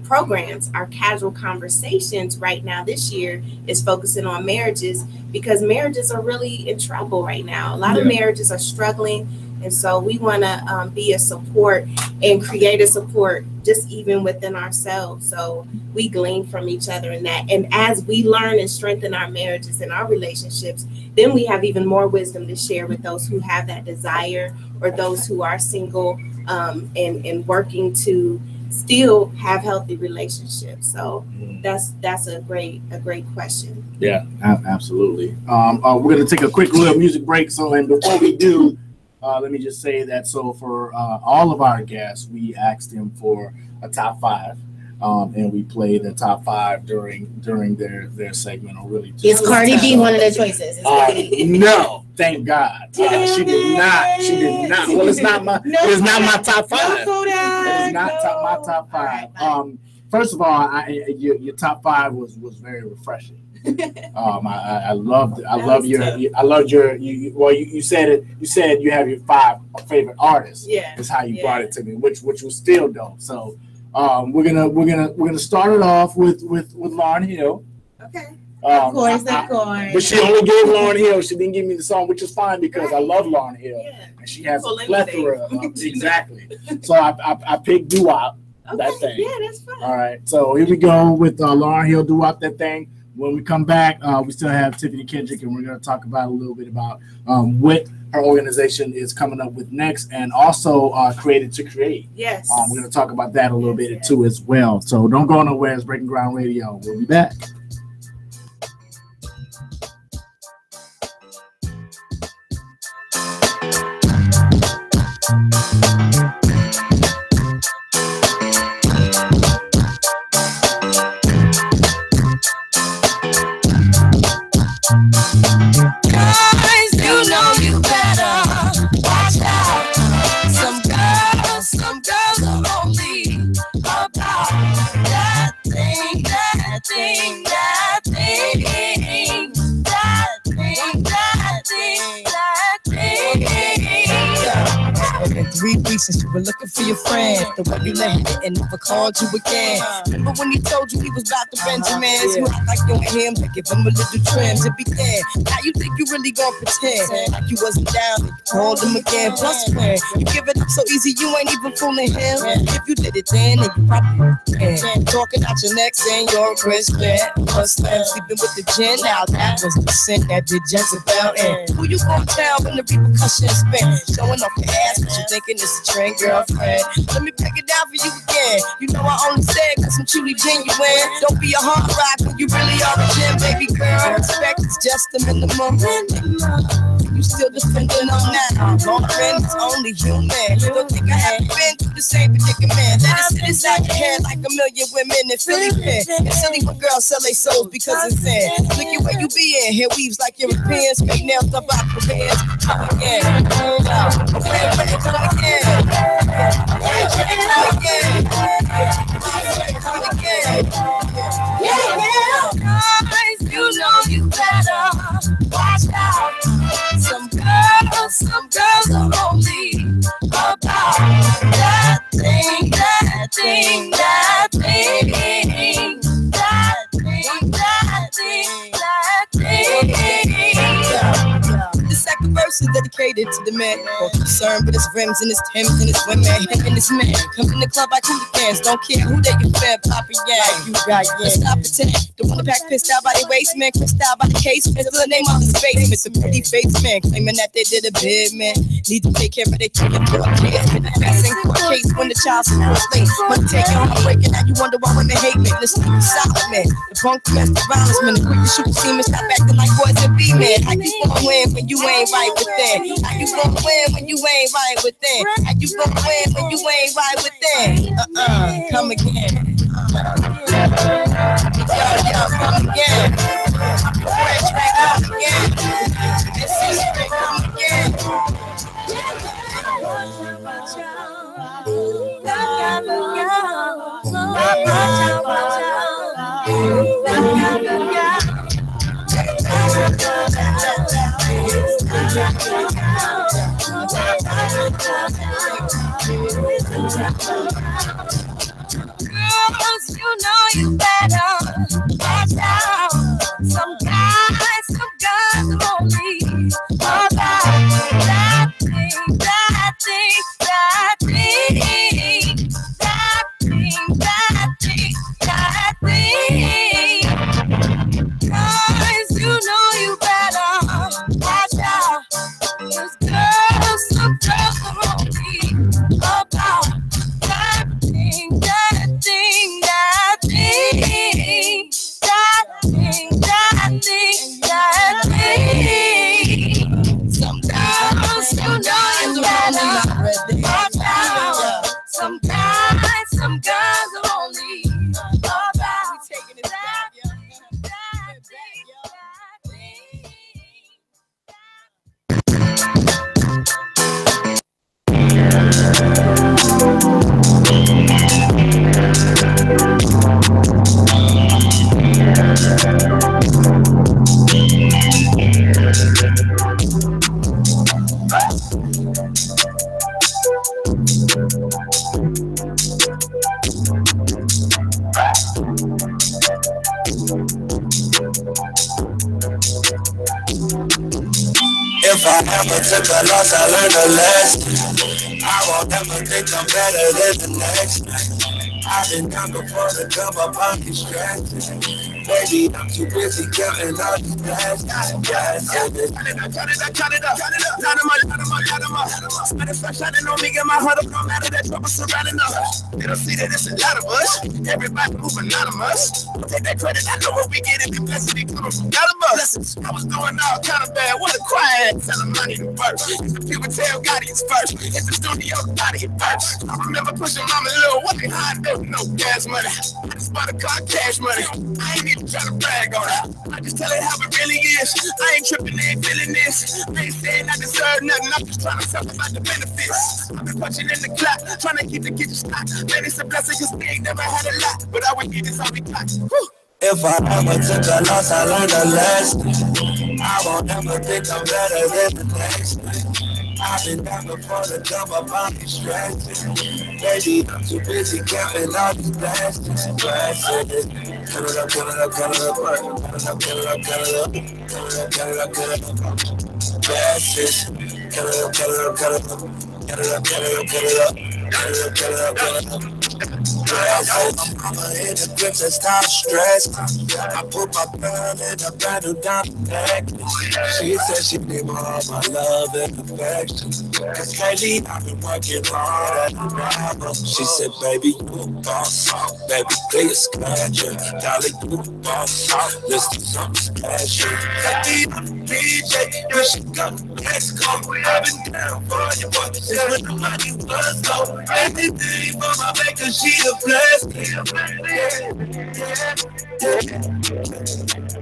programs. Our casual conversations right now this year is focusing on marriages because marriages are really in trouble right now. A lot of marriages are struggling. And so we want to be a support and create a support just even within ourselves. So we glean from each other in that. And as we learn and strengthen our marriages and our relationships, then we have even more wisdom to share with those who have that desire or those who are single and working to still have healthy relationships. So that's a great question. Yeah, absolutely. We're going to take a quick little music break. So, and before we do, let me just say that so for all of our guests, we asked them for a top 5, and we played the top 5 during their segment. Or really, is Cardi B one of the choices? No, thank God. She did not. Well, it's not my. It's not my top 5. It is not my top 5. First of all, your top 5 was very refreshing. I loved your. You said it. You said you have your 5 favorite artists. Yeah, is how you brought it to me, which was still dope. So, we're gonna start it off with Lauryn Hill. Okay. Of course. But she only gave Lauryn Hill. She didn't give me the song, which is fine because I love Lauryn Hill, and she has a plethora of exactly. So I picked Doo Wop. That thing. Yeah, that's fine. All right. So here we go with Lauryn Hill, Doo Wop That Thing. When we come back, we still have Tiffany Kendrick, and we're going to talk about a little bit about what her organization is coming up with next, and also Created to Create. Yes. We're going to talk about that a little bit too as well. So don't go nowhere. It's Breaking Ground Radio. We'll be back. since you were looking for your friend. The way you let it and never called you again. Remember when he told you he was about to Benjamins? You act like you ain't him, to give him a little trim to be there. Now you think you really gonna pretend like you wasn't down and you called him again. Plus, man, you give it up so easy, you ain't even fooling him. If you did it then you probably can. Talking out your neck saying you're a Christian. Plus, sleeping with the gin. Now that was the sin that did Jezebel in. Who you gonna tell when the repercussions spin? Showing off your ass, but you thinking it's a trend, girlfriend. Let me break it down for you again. You know I only said cause I'm truly genuine. Don't be a hard rock when you really are a gem, baby girl. Respect is just the minimum. You still defending them now. Long friend is only human. Don't think I haven't been through the same predicament. Let it sit inside your head like a million women in Philly pen. It's silly when girls sell their souls because it's in. Look at where you be in. Hair weaves like Europeans. Fake nails up out your pants. Come again. Come again. Come again. Come again. Guys, you know you better watch out. Some girls are only about that thing, that thing, that thing, that thing, that thing, that thing. The second verse is dedicated to the man more concerned with his rims and his Timbs and his women. Him and his man come in the club like hooligans. Don't care who they can fed, Papa, yeah. You got, yeah. Stop pretending. The one pack pissed out by the waist, man. Crissed out by the casement. Still the name of his basement. The pretty face man claiming that they did a bid, man. Need to take care of their kid for a kid. The best in court case when the child support late. Money taking heartbreaking. Now you wonder why women hate me. Listen to the solid man. The punk domestic violence man. The quick to shoot the semen. Stop acting like boys and be men. How you gonna win when you ain't right within? How you gonna win when you ain't right within? How you gonna win when you ain't right within? Come again. Yo, come again. Fresh right, come again. This is straight, come again. Girls, you know you better watch out. Some guys are only about that thing, that thing, that thing, that thing, that thing, that thing. Guys, you know you better watch out. Those girls, some girls are only about that thing, that thing, that thing, that thing, that thing, that thing. Some girls, you know you better watch out. Some guys, some girls are only about that thing, that thing, that thing. If I ever took a loss, I learned a lesson. I won't ever think I'm better than the next man. I've been down before the come up on distractions. Baby, I'm too busy counting all these blessings. Count it up. Line them up. Spend it fresh, shining on me, get my heart up. No matter that trouble surrounding us. They don't see that it's a lot of us. Everybody moving anonymous. Take that credit, I know what we get if the blessing coming from God of us. I was doing all kind of bad. What a quiet. Tell them money to first. It's the people tell God he's first. It's the studio, body at first. I remember pushing mama little, what they hide there? No gas money. I just bought a car, cash money. I ain't even trying to brag on it. I just tell it how it really is. I ain't tripping, ain't feeling this. I ain't saying I deserve nothing. I'm just trying to talk about the benefits. I've been punching in the clock, trying to keep the kitchen stocked. Man, it's a blessing because we ain't never had a lot. But I would get this all we got. If I ever took a loss, I learned a lesson. I won't ever think I'm better than the next man. I've been down before the jump up, I'm distracted. Baby, I'm too busy counting all these blessings. Blessings. Cut it up, cut it up, cut it up, cut it up, cut it up, cut it up, cut it up, cut it up. Blessings. Cut it up, cut it up, cut it up, cut it up, cut it up, cut it up, cut it up, cut it up, cut it up. I'ma hit the grips and stop stressing. I put my gun in the battle down the necklace. She said she need more of my love and affection. Cause lately I've been working hard at the rapper. She said, baby, you a boss. Baby, play a scratcher. Darling, you a boss. Let's do something special. Lately I'm a DJ. You should go to Mexico. I've been down for you, but since when the money was low. Anything for my maker, she a blessing.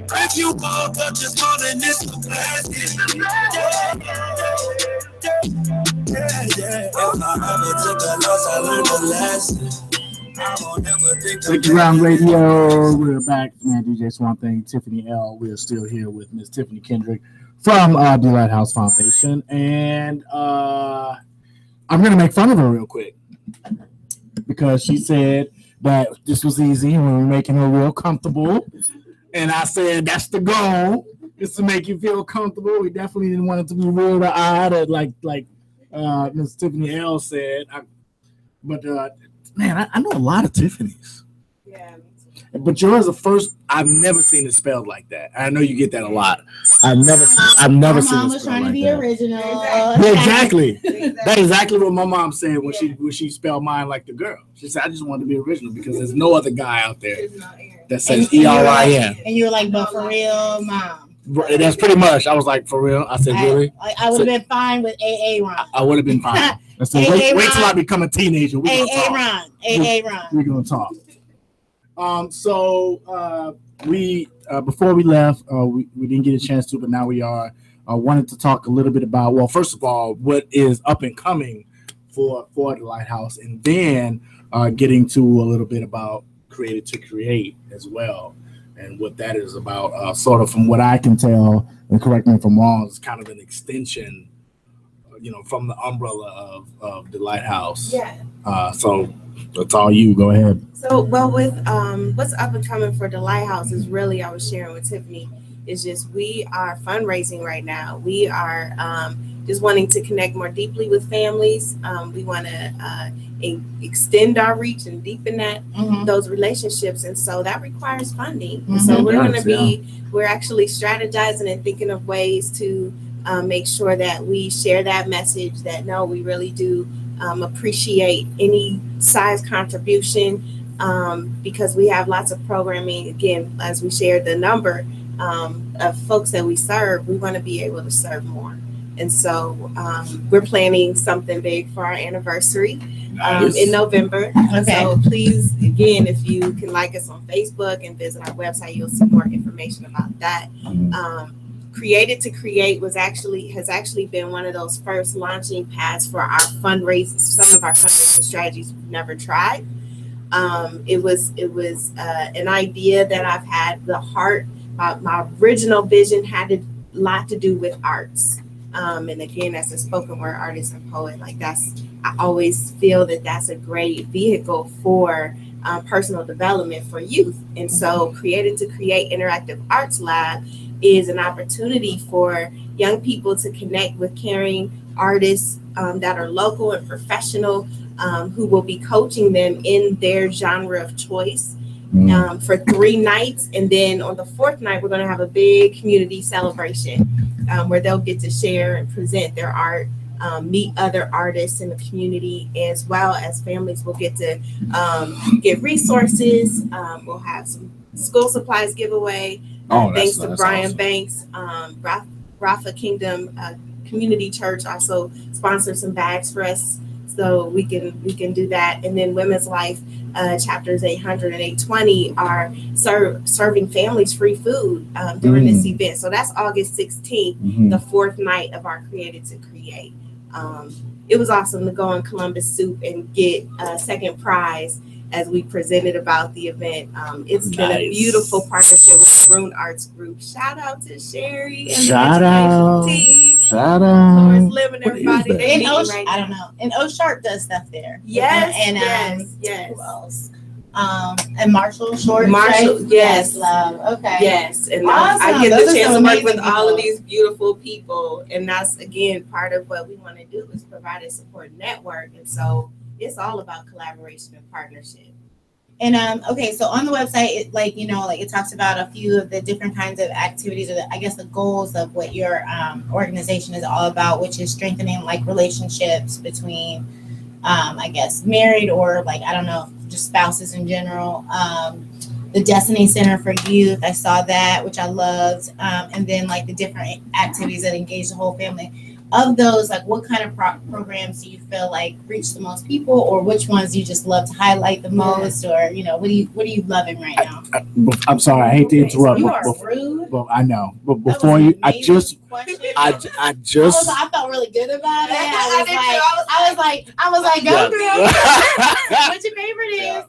If you woke up this morning, it's a blessing. If I ever took a loss, I learned a lesson. Thank you, Ground Radio. We're back, man. DJ Swampthing, Tiffany L. We're still here with Miss Tiffany Kendrick from the Lighthouse Foundation, and I'm gonna make fun of her real quick because she said that this was easy and we were making her real comfortable, and I said that's the goal, is to make you feel comfortable. We definitely didn't want it to be real to odd, like Miss Tiffany L. said. Man, I know a lot of Tiffany's. Yeah. But yours is the first. I've never seen it spelled like that. I know you get that a lot. I've never seen it spelled like that. My mom was trying to be original. Yeah, exactly. That's exactly what my mom said when she spelled mine like the girl. She said, I just wanted to be original because there's no other guy out there that says ERIN. And you were like, but for real, mom. That's pretty much. I was like, for real? I said, really? I would have been fine with AA Ron. I would have been fine. I said, wait till I become a teenager. AA Ron. We're going to talk. So we before we left, we didn't get a chance to, but now we are. Wanted to talk a little bit about, well, first of all, what is up and coming for the Lighthouse, and then getting to a little bit about Created to Create as well. And what that is about, sort of from what I can tell, and correct me if I'm wrong, is kind of an extension, from the umbrella of the Lighthouse. Yeah. So that's all you. Go ahead. So, well, with what's up and coming for the Lighthouse is really, I was sharing with Tiffany, is just we are fundraising right now. We are just wanting to connect more deeply with families. We want to extend our reach and deepen those relationships, and so that requires funding. Mm-hmm. So we're actually strategizing and thinking of ways to make sure that we share that message that no, we really do appreciate any size contribution, because we have lots of programming. Again, as we shared the number of folks that we serve, we want to be able to serve more. And so we're planning something big for our anniversary in November. Okay. So please, again, if you can like us on Facebook and visit our website, you'll see more information about that. Created to Create has actually been one of those first launching pads for our fundraising, some of our fundraising strategies we've never tried. It was an idea that I've had. The heart, my original vision had a lot to do with arts. And again, as a spoken word artist and poet, I always feel that that's a great vehicle for personal development for youth. And so Created to Create Interactive Arts Lab is an opportunity for young people to connect with caring artists that are local and professional, who will be coaching them in their genre of choice for 3 nights. And then on the 4th night, we're going to have a big community celebration where they'll get to share and present their art, meet other artists in the community, as well as families will get to get resources. We'll have some school supplies giveaway. Thanks to Brian awesome. Banks, Rafa Kingdom Community Church also sponsored some bags for us, so we can do that. And then Women's Life chapters 800 and 820 are serving families free food during this event. So that's August 16th, the 4th night of our Created to Create. It was awesome to go on Columbus Soup and get a second prize as we presented about the event. It's been a beautiful partnership with the Maroon Arts Group. Shout out to Sherry and the education team. Shout out. Forest Living, everybody. They right I don't know. And O Sharp does stuff there. Yes. And yes. Who else? And Marshall Short. Marshall, right? yes. Love. Okay. Yes. And awesome. I get Those the chance to work with people. all of these beautiful people. And that's, again, part of what we want to do is provide a support network. And so it's all about collaboration and partnership. And okay, so on the website, it talks about a few of the different kinds of activities, or the goals of what your organization is all about, which is strengthening relationships between, married or just spouses in general. The Destiny Center for Youth, I saw that, which I loved, and then the different activities that engage the whole family. Of those, what kind of programs do you feel reach the most people, or which ones you just love to highlight the most, or what are you loving right now? I'm sorry, I hate to interrupt. You are rude. Well, I know, but before you, I just. I felt really good about it. I was like, go girl. What your favorite is?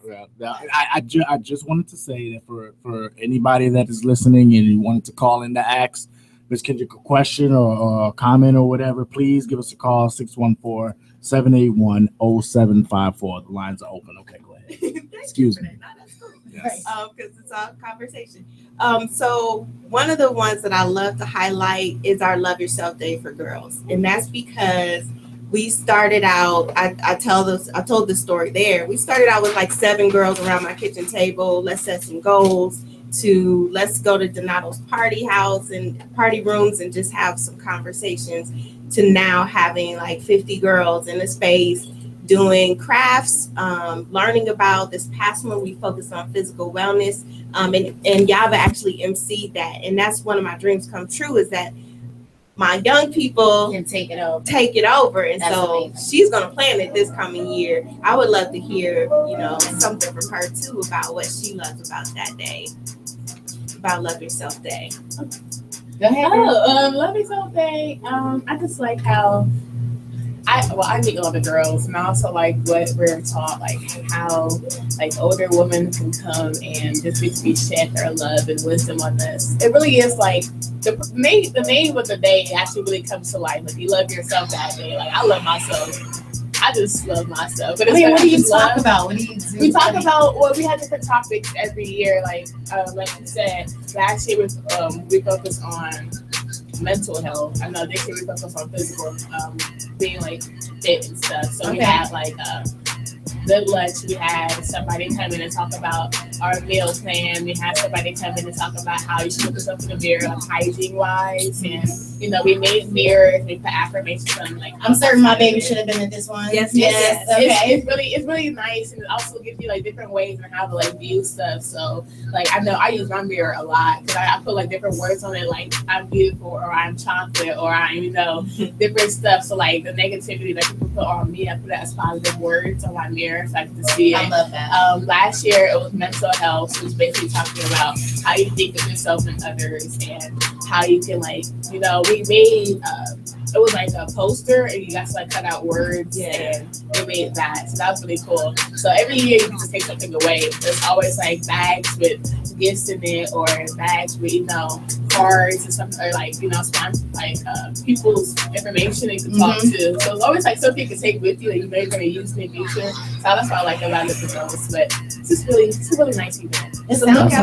I just wanted to say that for anybody that is listening and you wanted to call in to ask Ms. Kendrick a question or a comment or whatever, please give us a call, 614-781-0754. The lines are open. Okay, go ahead. Excuse me. Yes. Because it's all conversation. So one of the ones that I love to highlight is our Love Yourself Day for girls. And that's because we started out, I told the story there. We started out with 7 girls around my kitchen table. Let's set some goals. To let's go to Donato's party house and party rooms and just have some conversations, to now having 50 girls in a space doing crafts, learning about this past one. We focused on physical wellness, and Yava actually emceed that. And that's one of my dreams come true, is that my young people can take it over. And that's so amazing. She's going to plan it this coming year. I would love to hear, something from her too about what she loves about that day, about Love Yourself Day. Go ahead. Love Yourself Day. I just like how I meet all the girls, and I also like what we're taught, how older women can come and just basically share their love and wisdom on this. It really is the name of the day actually really comes to life. You love yourself that day. I love myself. I just love myself. But what do you talk about? What do you do? We talk about, we have different topics every year. Like you said, last year we focused on mental health. I know this year we focus on physical, being fit and stuff. So we had good lunch. We had somebody come in and talk about our meal plan. We had somebody come in and talk about how you should look yourself in the mirror, hygiene wise, and we made mirrors. We put affirmations on. I'm certain my baby should have been in this one. Yes. Okay. It's really nice, and it also gives you different ways on how to view stuff. So I know I use my mirror a lot because I put different words on it, I'm beautiful, or I'm chocolate, or I'm different stuff. So the negativity that people put on me, I put that as positive words on my mirror. So I get to see it. I love that. Last year it was mental health. So it was basically talking about how you think of yourself and others, and how you can we made it was a poster, and you got to cut out words, and we made that. So that was really cool. So every year you can just take something away. There's always bags with gifts in it, or bags with cards and something, or people's information they can talk to. So it's always something you can take with you that you know you're going to use in the future. So that's why I like a lot of the girls. But it's a really nice event. So look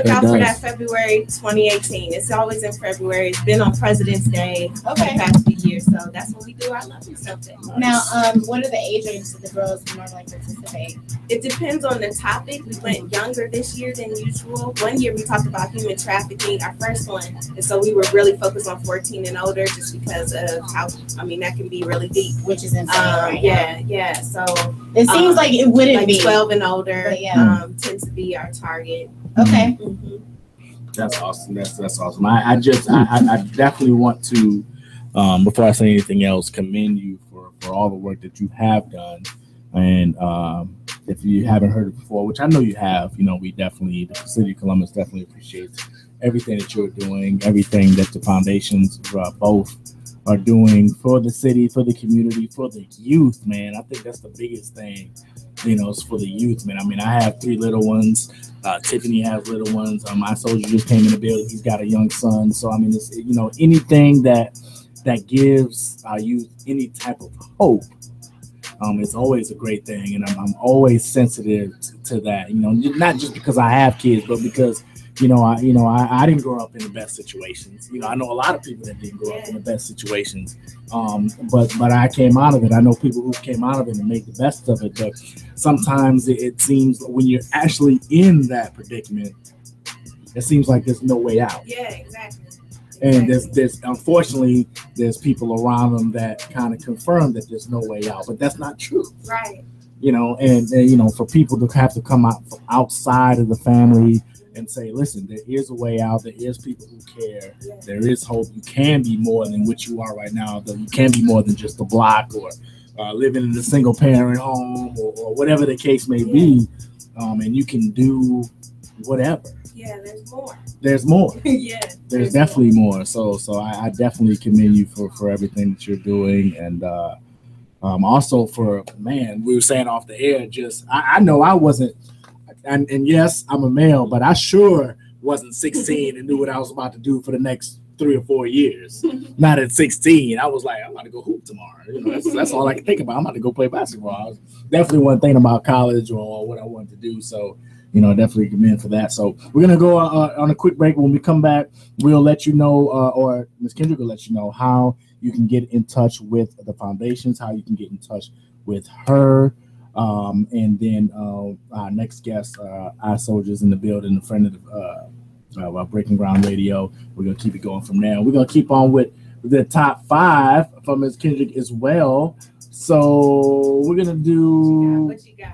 out for that February 2018. It's always in February. It's been on President's Day the past few years. So that's when we do our Love Yourself Day. Now, what are the age ranges of the girls who normally participate? It depends on the topic. We went younger this year than usual. One year we talked about human trafficking, our first one. And so we were really focused on 14 and older, just because of how, that can be really deep. Which is insane. Yeah. So it seems like it wouldn't be 12 and older tends to be our target. Okay. Mm-hmm. That's awesome. That's awesome. I definitely want to, before I say anything else, commend you for all the work that you have done. And if you haven't heard it before, which I know you have, we definitely, the City of Columbus definitely appreciates everything that you're doing, everything that the foundations both are doing for the city, for the community, for the youth, man. I think that's the biggest thing, it's for the youth, man. I have 3 little ones. Tiffany has little ones. My soldier just came in the building. He's got a young son. So, it's, anything that that gives our youth any type of hope, it's always a great thing, and I'm always sensitive to that. Not just because I have kids, but because I didn't grow up in the best situations. I know a lot of people that didn't grow up in the best situations, but I came out of it. I know people who came out of it and made the best of it. But sometimes it seems when you're actually in that predicament, it seems like there's no way out. Yeah, exactly. And there's unfortunately there's people around them that kind of confirm that there's no way out, but that's not true. Right. And for people to have to come out from outside of the family and say, listen, there is a way out. There is people who care. Yeah. There is hope. You can be more than what you are right now. Though you can be more than just a block or living in a single parent home or whatever the case may be. And you can do whatever. Yeah, there's more. There's more. Yeah. There's definitely more. So I definitely commend you for everything that you're doing. And also for, man, we were saying off the air, just, I know I wasn't, and yes, I'm a male, but I sure wasn't 16 and knew what I was about to do for the next 3 or 4 years. Not at 16. I was like, I'm about to go hoop tomorrow. That's all I can think about. I'm about to go play basketball. I was definitely wasn't thinking about college or what I wanted to do. So, definitely commend for that. So we're going to go on a quick break. When we come back, we'll let you know, or Ms. Kendrick will let you know how you can get in touch with the foundations, how you can get in touch with her. And then our next guest, our soldiers in the building, a friend of Breaking Ground Radio. We're going to keep it going from there. We're going to keep on with the top 5 from Ms. Kendrick as well. So we're going to do... What you got?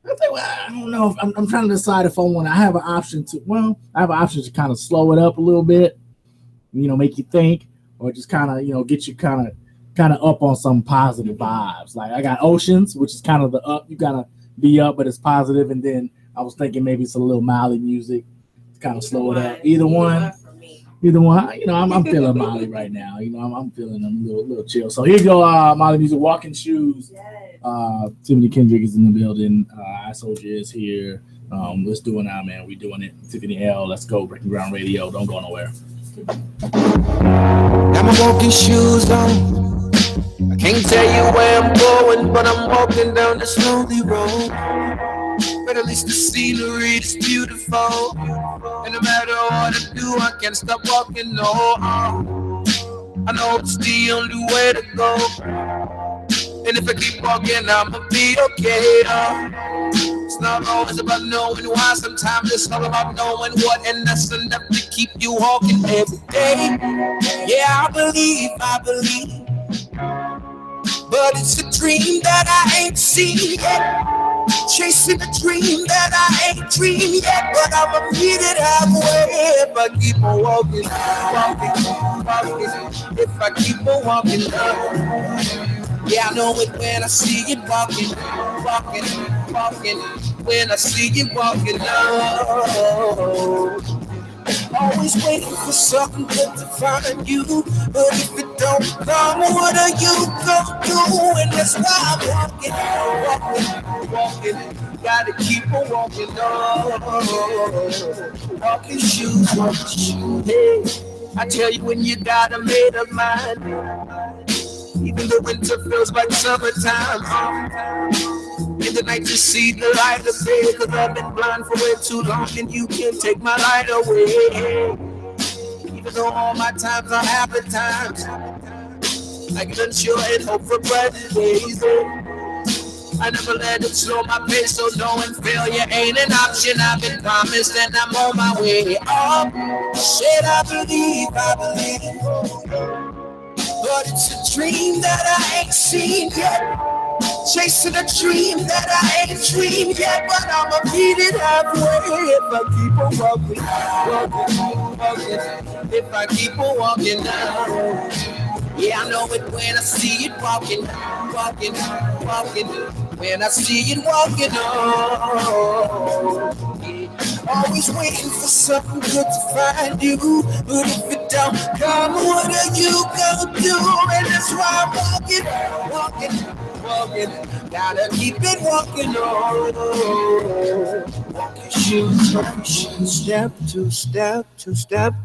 I don't know. I'm trying to decide if I have an option to kind of slow it up a little bit, make you think, or just kind of, get you kind of up on some positive vibes. Like I got Oceans, which is kind of the up. You gotta be up, but it's positive. And then I was thinking maybe it's a little Molly music to kind of slow it up. Either one. I'm feeling Molly right now. I'm feeling a little chill. So here you go, Molly music, Walking Shoes. Yes. Tiffany Kendrick is in the building. I Soldier is here. Let's do it now, man. We doing it. Tiffany L. Let's go. Breaking Ground Radio. Don't go nowhere. Got my walking shoes on. I can't tell you where I'm going, but I'm walking down this lonely road. But at least the scenery is beautiful. And no matter what I do, I can't stop walking. No, I know it's the only way to go. And if I keep walking, I'ma be okay. It's not always about knowing why. Sometimes it's all about knowing what, and that's enough to keep you walking every day. Yeah, I believe. But it's a dream that I ain't seen yet. Chasing a dream that I ain't dreamed yet. But I'ma meet it halfway if I keep on walking. If I keep on walking. Yeah, I know it when I see it walking. When I see it walking. Always waiting for something good to find you. But if it don't come, what are you gonna do? And that's why I'm walking. Gotta keep on walking. Walking shoes. Hey, I tell you when you got a made up mind. Even the winter feels like summertime. In the night you see the light of day. Cause I've been blind for way too long, and you can't take my light away. Even though all my times are happy times, I can unsure and hope for brighter days. I never let it slow my pace, so knowing failure ain't an option. I've been promised and I'm on my way up. Shit, I believe. But it's a dream that I ain't seen yet. Chasing a dream that I ain't dreamed yet. But I'ma beat it halfway if I keep on walking. If I keep on walking now. Yeah, I know it when I see it walking. When I see it walking Always waiting for something good to find you. But if it don't come, what are you gonna do? And that's why I'm walking. Gotta keep it walking on. Walking shoes. Step 2, step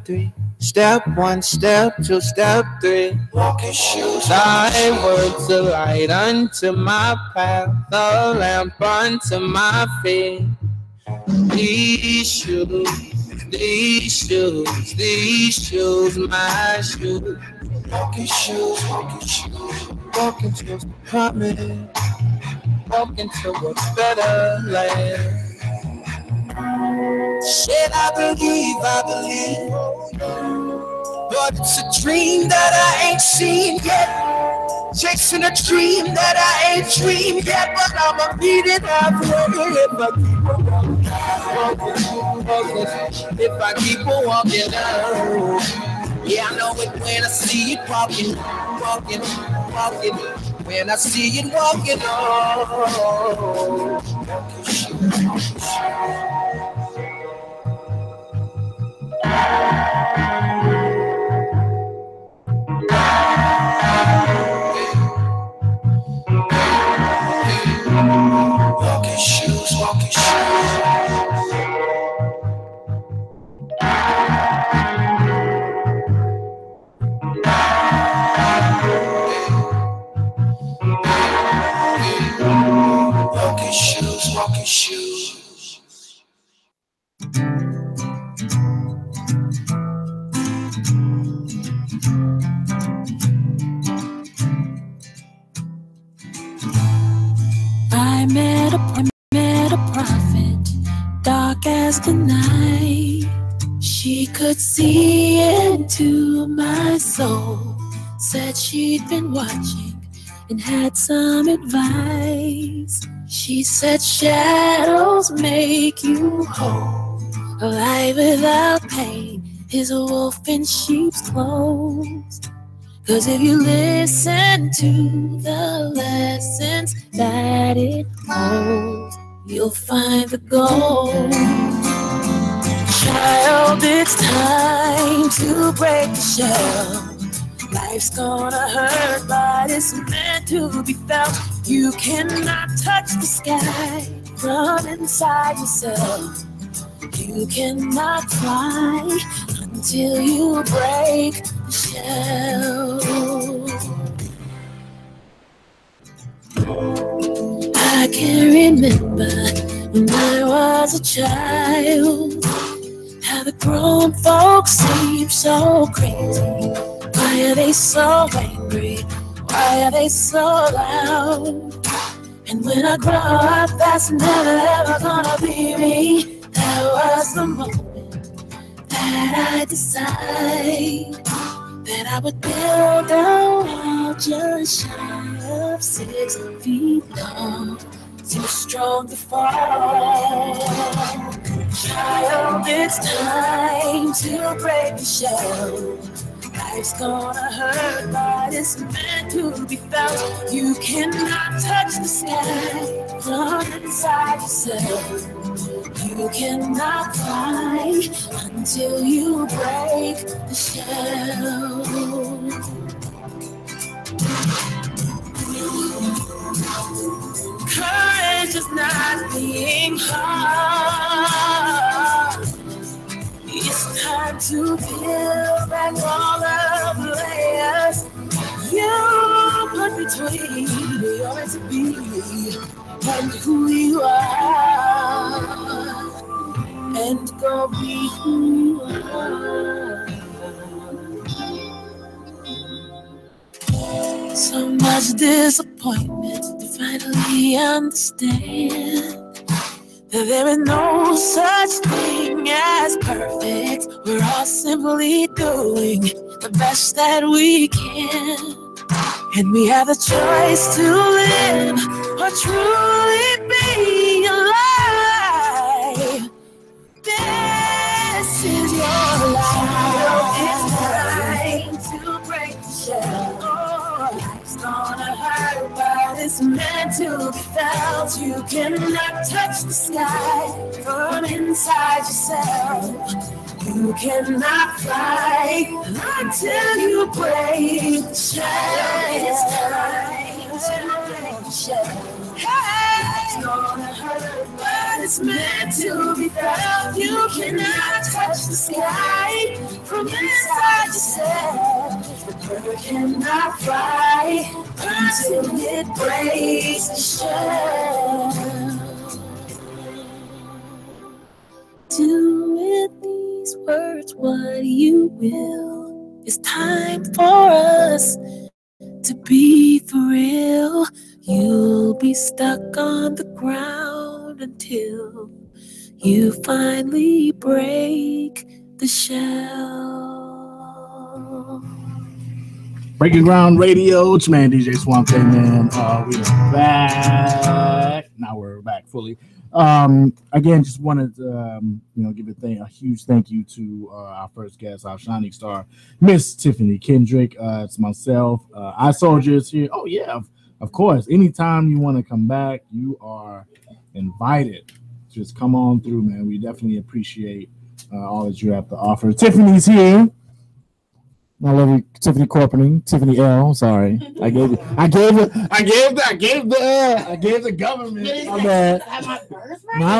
3. Step 1, step 2, step 3. Walking shoes. Thy words a light unto my path, a lamp unto my feet. These shoes, my shoes. Walking shoes, walking towards the promise, walking towards better land. Shit, I believe, but it's a dream that I ain't seen yet. Chasing a dream that I ain't dreamed yet, but I'ma beat it halfway if I keep on walking down. Yeah, I know it when I see it walking. When I see it walking Walking shoes. Walking shoes. I met a prophet, dark as the night. She could see into my soul. Said she'd been watching and had some advice. She said shadows make you whole. A life without pain is a wolf in sheep's clothes. 'Cause if you listen to the lessons that it holds, you'll find the gold. Child, it's time to break the shell. Life's gonna hurt, but it's meant to be felt. You cannot touch the sky from inside yourself. You cannot fly until you break the shell. I can remember when I was a child, how the grown folks seem so crazy. Why are they so angry? Why are they so loud? And when I grow up, that's never ever gonna be me. That was the moment that I decided that I would build a wall just shy of 6 feet long, too strong to fall. Child, it's time to break the shell. Life's gonna hurt, but it's meant to be felt. You cannot touch the sky from inside yourself. You cannot fly until you break the shell. Courage is not being hard. It's time to peel back all of the layers you put between your to be and who you are, and go be who you are. So much disappointment to finally understand that there is no such thing as perfect. We're all simply doing the best that we can, and we have the choice to live or truly be alive. This is your life. It's time to break the shell. Life's gonna hurt, but it's meant to be felt. You cannot touch the sky from inside yourself. You cannot fly until you break the shell. It's time to break the shell. Hey, it's gonna hurt, but it's meant to be felt. You cannot touch the sky from inside yourself. The bird cannot fly until it breaks the shell. Do with these words what you will. It's time for us to be for real. You'll be stuck on the ground until you finally break the shell. Breaking Ground Radio, it's your man DJ Swampthing, man. We are back. Now we're back fully. Again, just wanted to give a huge thank you to our first guest, our shining star, Miss Tiffany Kendrick. It's myself. Eye Soldiers here. Oh yeah, of course. Anytime you want to come back, you are invited. Just come on through, man. We definitely appreciate all that you have to offer. Tiffany's here. I love you, Tiffany Corporing, Tiffany L. Sorry, I gave the government. My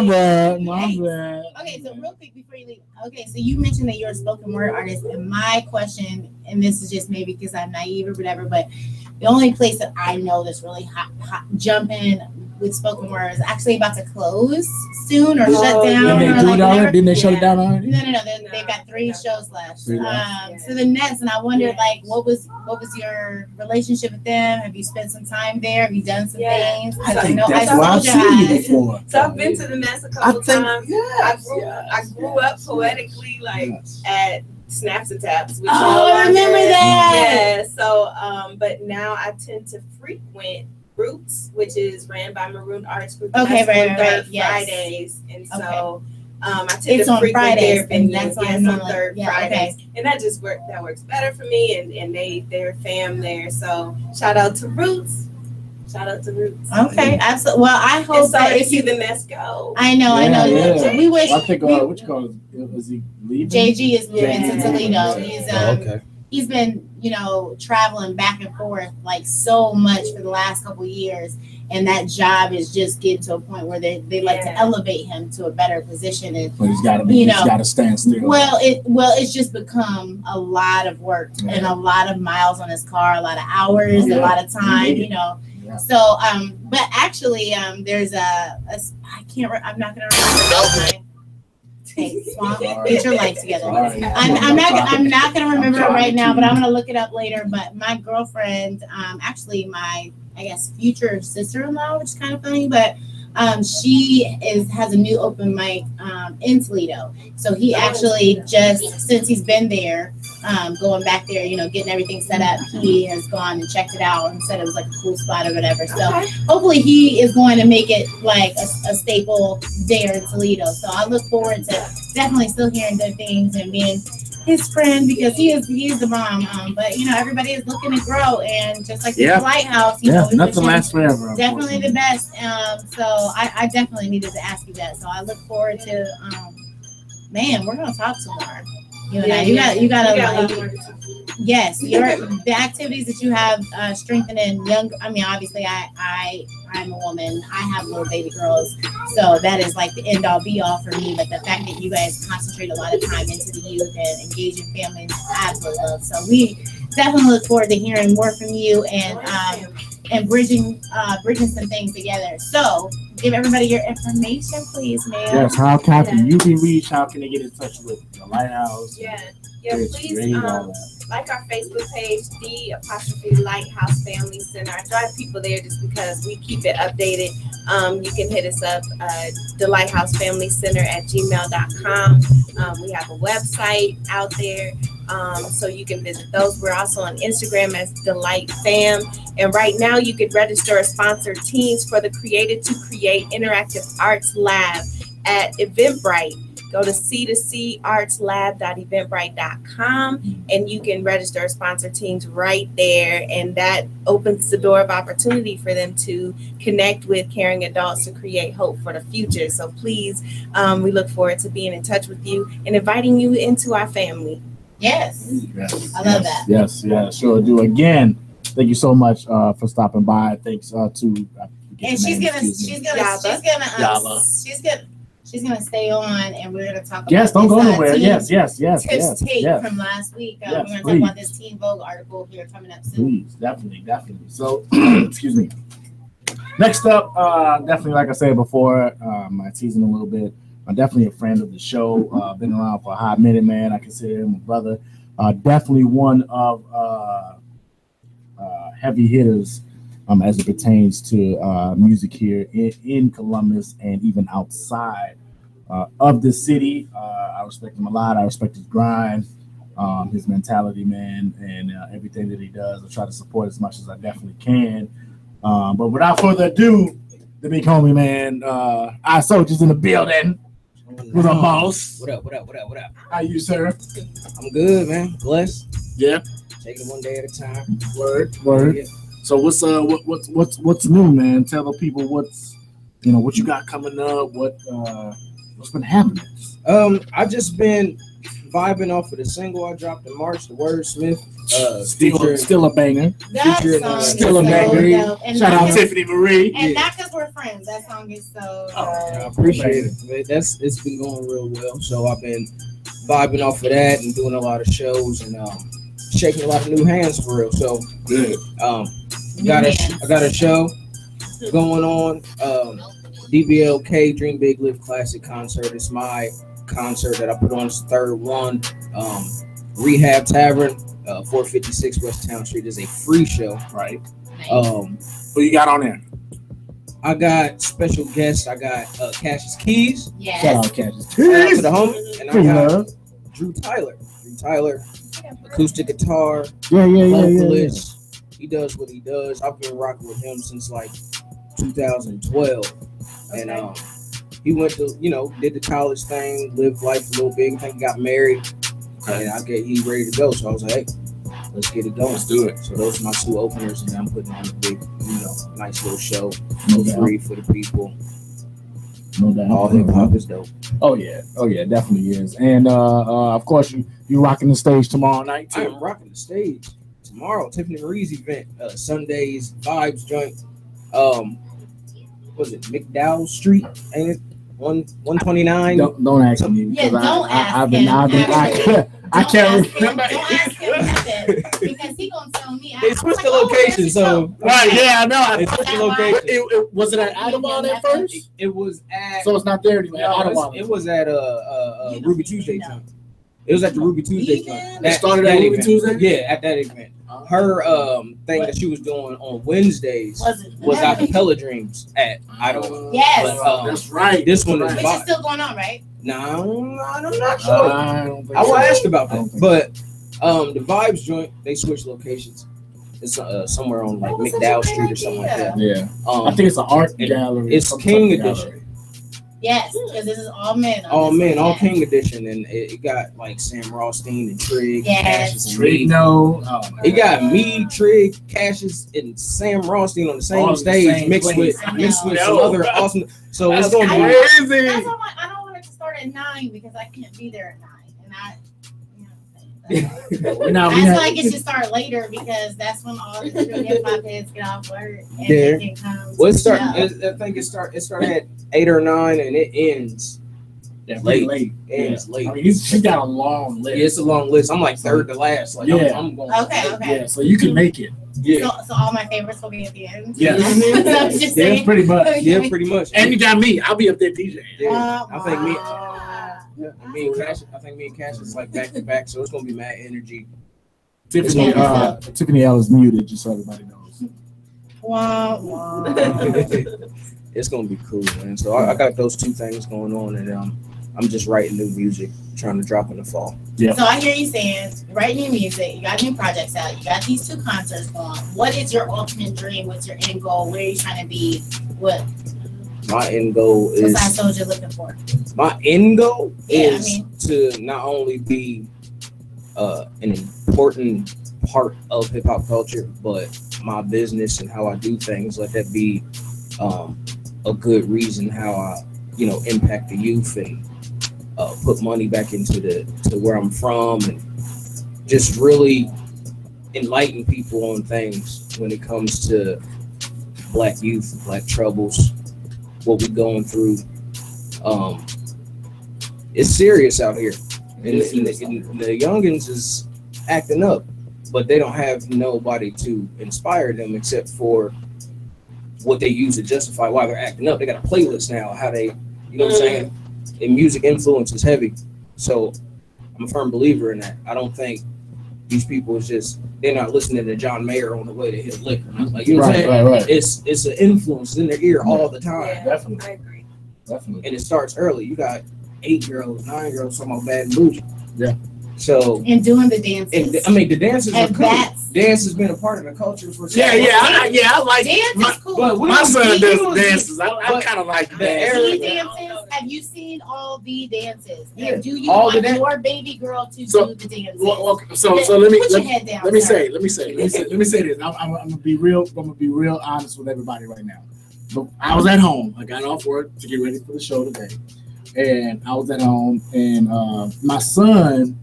bad. My bad. Okay, so real quick before you leave. Okay, so you mentioned that you're a spoken word artist, and my question, and this is just maybe because I'm naive or whatever, but the only place that I know that's really hot jumping with spoken word is actually about to close soon or shut down. Didn't they shut it down already? No. They've got 3 shows left. So the next, and I wondered, like, what was your relationship with them? Have you spent some time there? Have you done some things? I know I've seen you before. So I've been to the Nest a couple times. I grew up poetically, like at Snaps and Taps. I remember that. Yeah. So, but now I tend to frequent Roots, which is ran by Maroon Arts Group. Okay, right. Fridays, and so I tend it's to on frequent Fridays, their venues. That's why it's I'm on third Fridays, and that works better for me, and they're fam there. So shout out to Roots. Okay, absolutely. Well, I hope so that if you the Nest go. I know. Yeah. We wish. I think what you call it? Is he leaving? JG is moving to Toledo. He's okay. He's been, traveling back and forth like so much for the last couple of years, and that job is just getting to a point where they like to elevate him to a better position. And but he's got to stand still. Well, it's just become a lot of work and a lot of miles on his car, a lot of hours, a lot of time. Yeah. So, but actually, there's I'm not gonna remember. Hey, Swamp, get your life together. I'm not gonna remember it right now, but I'm gonna look it up later. But my girlfriend, actually my future sister-in-law, which is kind of funny, but she has a new open mic in Toledo. So he actually just, since he's been there, going back there, getting everything set up, he has gone and checked it out and said it was like a cool spot or whatever. So hopefully he is going to make it like a staple there in Toledo. So I look forward to definitely still hearing good things and being his friend, because he is the bomb. But everybody is looking to grow, and just like the Lighthouse, nothing lasts forever. Definitely the best. So I definitely needed to ask you that. So I look forward to man, we're gonna talk some more. You gotta yes, the activities that you have strengthening young. I mean, obviously I'm a woman. I have little baby girls, so that is like the end all be all for me. But the fact that you guys concentrate a lot of time into the youth and engaging families, I absolutely love. So we definitely look forward to hearing more from you and bridging some things together. So give everybody your information, please, ma'am. Yes, how can you be reached? How can they get in touch with the Lighthouse? Please like our Facebook page, the Lighthouse Family Center. I drive people there just because we keep it updated. You can hit us up, the Lighthouse Family Center at gmail.com. We have a website out there, so you can visit those. We're also on Instagram as Delight Fam. And right now you could register or sponsor teams for the Created to Create Interactive Arts Lab at Eventbrite. Go to c2cartslab.eventbrite.com and you can register or sponsor teams right there. And that opens the door of opportunity for them to connect with caring adults to create hope for the future. So please, we look forward to being in touch with you and inviting you into our family. Yes. I love that. Yes, sure do. Again, thank you so much for stopping by. Thanks to And she's gonna stay on, and we're gonna talk about. Yes, don't go nowhere. Yes. Tips from last week. We're gonna talk about this Teen Vogue article here coming up soon. Please, definitely. So, excuse me. Next up, definitely, like I said before, I teased him a little bit. I'm definitely a friend of the show. Been around for a hot minute, man. I consider him a brother. Definitely one of heavy hitters as it pertains to music here in Columbus and even outside of the city. I respect him a lot. I respect his grind, his mentality, man, and everything that he does. I try to support as much as I definitely can. But without further ado, the big homie, man, I Soldier's in the building. What's up, boss? What up? How you, sir? I'm good, man. Blessed. Yeah. Taking it one day at a time. Word. Yeah. So what's new, man? Tell the people what you got coming up. What's been happening? I just been vibing off of the single I dropped in March, the Wordsmith. Still a banger. Still a banger. Shout out Tiffany Marie. And not because we're friends. That song is so. I appreciate it. It's been going real well. So I've been vibing off of that and doing a lot of shows and shaking a lot of new hands for real. So good. I got a show going on. DBLK Dream Big Live Classic concert. It's my concert that I put on. It's the third one. Rehab Tavern, 456 West Town Street is a free show. Right. Who you got on there? I got special guests. I got Cassius Keys. Yes. Shout out Cassius Shout out Keys. to the homie. And I got Drew Tyler, acoustic guitar, vocalist. He does what he does. I've been rocking with him since like 2012. And he went to, did the college thing, lived life a little bit. I think he got married. And he ready to go. So I was like, hey, let's get it going. Let's do it. So those are my two openers, and I'm putting on a big, nice little show free for the people. No doubt. All hip hop is dope. Oh yeah, definitely is. And of course you rocking the stage tomorrow night too. I am rocking the stage tomorrow. Tiffany Marie's event, Sunday's Vibes joint. Was it McDowell Street? Ain't it 129? Don't ask me. Yeah, don't ask him. I can't remember. Don't ask him nothing because he gonna tell me. They switched the location, so right. Yeah, I know. They switched the location. Was it at Audubon at first? It was at. So it's not there anymore. No, it was at Ruby Tuesday time. It was at the Ruby Tuesday time. It started at Ruby Tuesday. Yeah, at that event. Her thing that she was doing on Wednesdays was Acapella Dreams at Audubon. Yes, but, that's right. This one is. Which is still going on, right? No, I'm not sure. I will ask about that. But the Vibes joint, they switched locations. It's somewhere on like McDowell Street or something like that. Yeah. I think it's an art gallery. It's King Edition. Yes, because this is all men. All King Edition, and it got like Sam Rothstein and Trig. Yes. Trig, no. It got me, Trig, Cassius, and Sam Rothstein on the same stage, mixed with some other awesome. So it's gonna be crazy. I don't want it to start at 9 because I can't be there at 9, and I. I feel like it should start later because that's when all the different hip hop heads get off work and they can come. Well, I think it started at 8 or 9 and it ends late. Ends late. I mean, she got a long list. Yeah, it's a long list. I'm like third to last. Like I'm going. Okay. Yeah, so you can make it. Yeah. So all my favorites will be at the end. Yeah. Yeah, pretty much. Yeah, pretty much. And you got me. I'll be up there DJing. Yeah. I think me and Cash is like back to back, so it's gonna be mad energy. Tiffany L is muted, just so everybody knows. Wow. It's gonna be cool, man. So I got those two things going on, and I'm just writing new music, trying to drop in the fall. Yeah. So I hear you saying, writing new music, you got new projects out, you got these 2 concerts going. What is your ultimate dream? What's your end goal? Where are you trying to be? What? My end goal is. What's that soldier looking for? My end goal is to not only be an important part of hip hop culture, but my business and how I do things. Let that be a good reason how I, impact the youth and put money back into to where I'm from, and just really enlighten people on things when it comes to black youth, black troubles, what we going through. It's serious out here, and the youngins is acting up, but they don't have nobody to inspire them except for what they use to justify why they're acting up. They got a playlist now, how they, you know what I'm saying? And music influence is heavy. So I'm a firm believer in that. I don't think these people is just, they're not listening to John Mayer on the way to hit liquor. Like, you know what I'm saying? Right. It's an influence in their ear all the time. Yeah, Definitely. I agree. Definitely. And it starts early. You got 8-year-olds, 9-year-olds talking about Bad and Bougie. Yeah. So And doing the dances. I mean, the dances are And cool. that's- Dance has been a part of the culture for Yeah, I like dance my, is cool. but we- my son we- does we- dances. I kind of like the dance. The dances. Have you seen all the dances? Yeah. And do you All the want dan- your baby girl to So- do the dances? So let me Put your head down, let me sir. say this. I'm gonna be real honest with everybody right now. But I was at home. I got off work to get ready for the show today, and I was at home, and my son,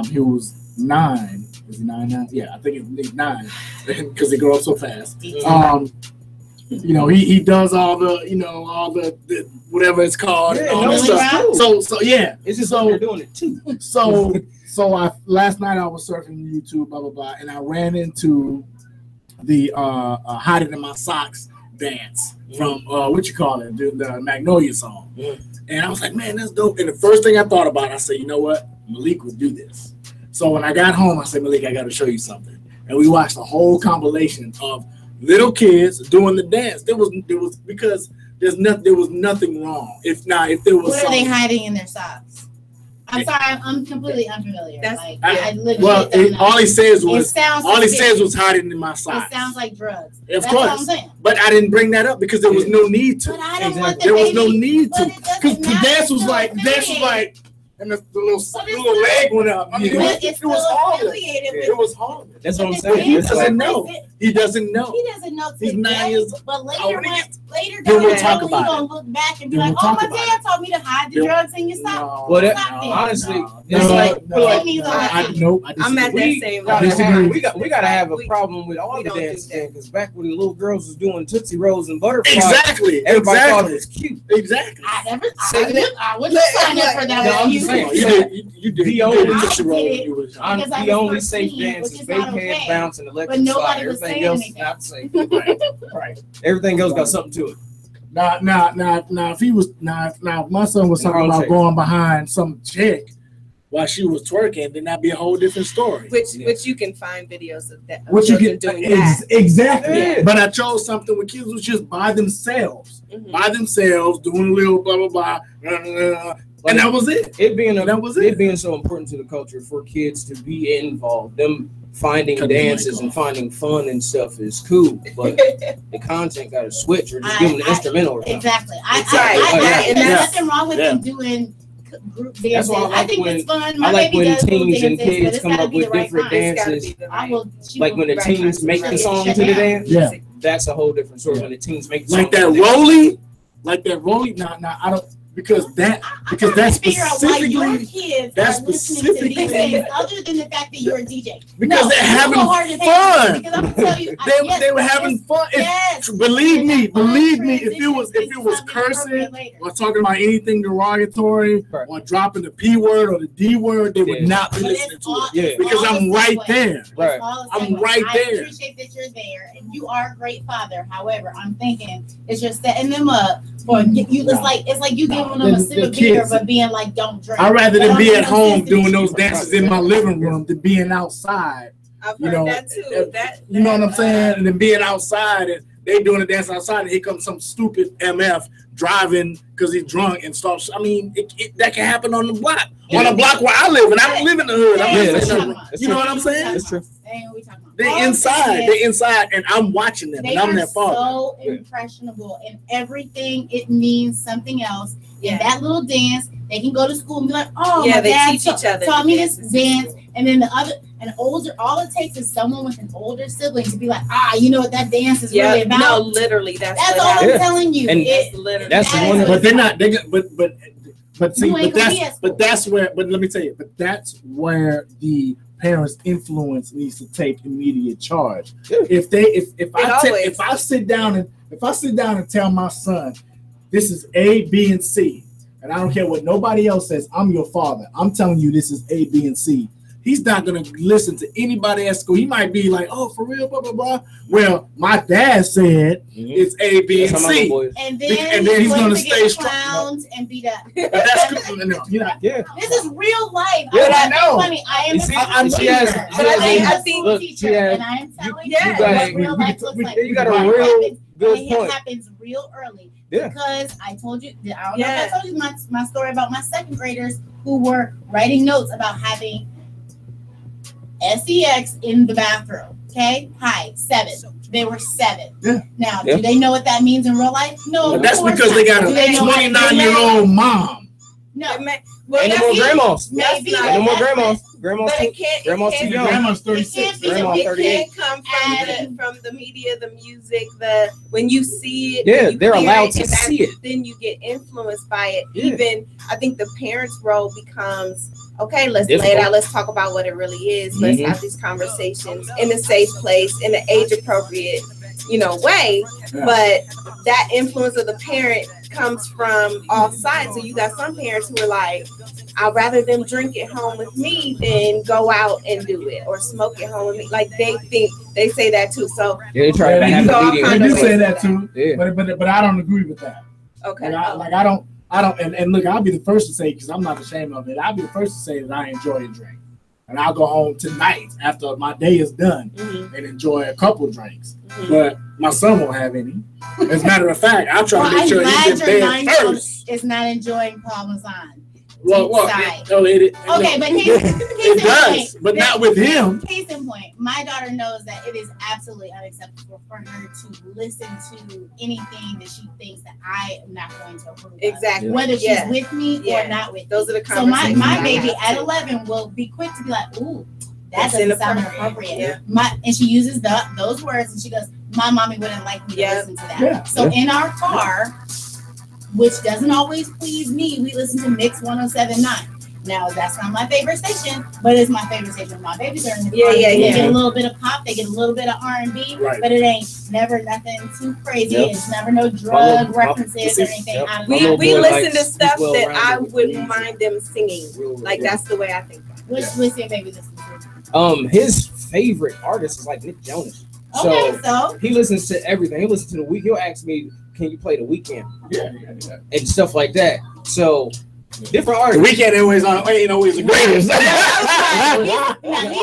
he was 9. Is he 9 now? Yeah, I think he's 9 because they grow up so fast. You know, he does all the, you know, all the whatever it's called. Yeah, and all no, that it's stuff. cool. So yeah, It's just so they're doing it too. So I last night I was surfing YouTube, blah blah blah, and I ran into the "Hide It in My Socks" dance from what you call it, the Magnolia song. And I was like, man, that's dope. And the first thing I thought about, I said, you know what, Malik would do this. So when I got home, I said, Malik, I got to show you something. And we watched a whole compilation of little kids doing the dance. There was because there was nothing wrong. If there was, What are they hiding in their socks? I'm sorry, I'm completely unfamiliar. I literally all he says was sounds hiding in my socks. It sounds like drugs. Of That's course, what I'm saying. but I didn't bring that up because there was no need to. But I don't want the There was no baby- need to but it doesn't because the matter. dance was It's like affiliated. and the little leg went up. I mean, it was horrible. It was horrible. That's what I'm But saying. the It's dance like, know. He doesn't know. He doesn't know. He's 9 today, years But later, old. later Then we'll down talk the road, about he it. gonna look back and be Then like, we'll "Oh, talk my about dad told me to hide the Then- drugs in your socks." well, Stop honestly, It's it's like I'm at that same gotta level. have, we gotta have a problem with all the dance because back when the little girls was doing Tootsie Rolls and butterflies, Exactly. everybody thought Exactly. it was cute. Exactly. I wouldn't sign up for that. No, I'm You just saying. could- You did. The You only, did Tootsie Roll when you was young. Because I the was only 13, safe dance which is is big not head okay. bounce and electric But nobody slide. was Everything saying else anything. is not safe. Right. Everything else got something to it. Now, if he was now, if my son was talking about going behind some chick while she was twerking, then that'd be a whole different story. Which you can find videos of that. What you children get doing that. exactly. Yeah. But I chose something where kids was just by themselves, doing a little blah blah blah, and that was it. It being so important to the culture for kids to be involved. Them finding dances and finding fun and stuff is cool, but the content got to switch or just give them the instrumental. Or something. Exactly. And There's that's- nothing wrong with them doing group dances. That's why I like think when it's fun. I My like baby when does group teens and dances, but kids it's come gotta up be with the right different time. It's gotta dances. be I will. Like when the teens make the song to the dance, that's a whole different story. When the teens make the Like song that to the dance. Rolly. Nah, I don't because that's figure out why your specifically kids that's are listening to these specifically things, other than the fact that you're a DJ. because No, they're you having go hard as hell, fun. Because I'm gonna tell you, They were having fun. Believe me, if it was cursing or talking about anything derogatory or dropping the P word or the D word, they would not be listening to it. Because I'm right there. Right. I'm right I there. appreciate that you're there, and you are a great father. However, I'm thinking it's just setting them up for you. It's like you giving them a sip of beer, kids- but being like, "Don't drink." I'd rather That than be don't at make no home sense to doing me. those dances in my living room than being outside. I've You heard know, that too. you know what I'm saying? And then being outside and they doing a dance outside, and here comes some stupid MF driving because he's drunk and starts. I mean, that can happen on the block. On the block where I live, and I don't live in the hood. I'm not that's saying true. nothing. You know what I'm saying? That's true. They're inside, and I'm watching them, They and I'm are their father. so impressionable, and everything it means something else. And that little dance, they can go to school and be like, "Oh, Yeah, my they dad teach each other taught the me this dance," and then the other, an older. All it takes is someone with an older sibling to be like, "You know what that dance is really about." No, literally, that's all what I'm happens. telling you. And It- literally. that's that one is of But they're not. But see, You ain't gonna be at but that's where. But let me tell you. But that's where the parents' influence needs to take immediate charge. If I sit down and tell my son, this is A, B, and C, and I don't care what nobody else says, I'm your father. I'm telling you this is A, B, and C. He's not going to listen to anybody at school. He might be like, oh, for real, blah, blah, blah. Well, my dad said it's A, B, and C. And then he's going to stay strong. And beat up. This is real life. Yeah, I know. Funny. I am a school teacher, and I am telling you what real life looks like. You got a real good point. It happens real early. Yeah. Because I told you, I don't know if I told you my story about my second graders who were writing notes about having sex in the bathroom. Okay, 7. They were 7. Yeah. Now, do they know what that means in real life? No. But that's because they got a 29-year-old mom. No. Ain't no more grandmas. Maybe. No more grandmas. Grandma's But it can't. grandma's too young. Grandma's 36. Grandma's It 38. can't come from the media, the music, when you see it. Yeah, you they're hear allowed it, to and see it. Then you get influenced by it. Yeah. Even I think the parents' role becomes, okay, let's lay it out. Let's talk about what it really is. Let's have these conversations in a safe place, in an age appropriate, way. Yeah. But that influence of the parent comes from all sides. So you got some parents who are like, I'd rather them drink at home with me than go out and do it or smoke at home with me. Like they say that too. So they try to have the media. They do say that too. Yeah. But I don't agree with that. Okay. I don't and look, I'll be the first to say, because I'm not ashamed of it, I'll be the first to say that I enjoy a drink. And I'll go home tonight after my day is done and enjoy a couple drinks. But my son won't have any. As a matter of fact, I'll try to make sure he gets bed first. Is not enjoying Parmesan. Okay, but it does, but not with him. Case in point, my daughter knows that it is absolutely unacceptable for her to listen to anything that she thinks that I am not going to approve of. Exactly. Whether she's with me or not with me. Those are the So conversations. my baby at 11 will be quick to be like, ooh, that doesn't sound appropriate. Yeah. And she uses those words and she goes, my mommy wouldn't like me to listen to that. Yeah. So in our car, which doesn't always please me, we listen to Mix 107.9. Now, that's not my favorite station, but it's my favorite station. My babies are in the car. They get a little bit of pop, they get a little bit of R&B, but it ain't never nothing too crazy. It's never no drug references or anything out of that. We listen to stuff that I wouldn't mind them singing. Like, that's the way I think. What's your baby listen to? His favorite artist is like Nick Jonas. So he listens to everything. He listens to The Weeknd. He'll ask me, can you play The Weeknd? Yeah. And stuff like that. So different artists. The Weeknd ain't always the greatest.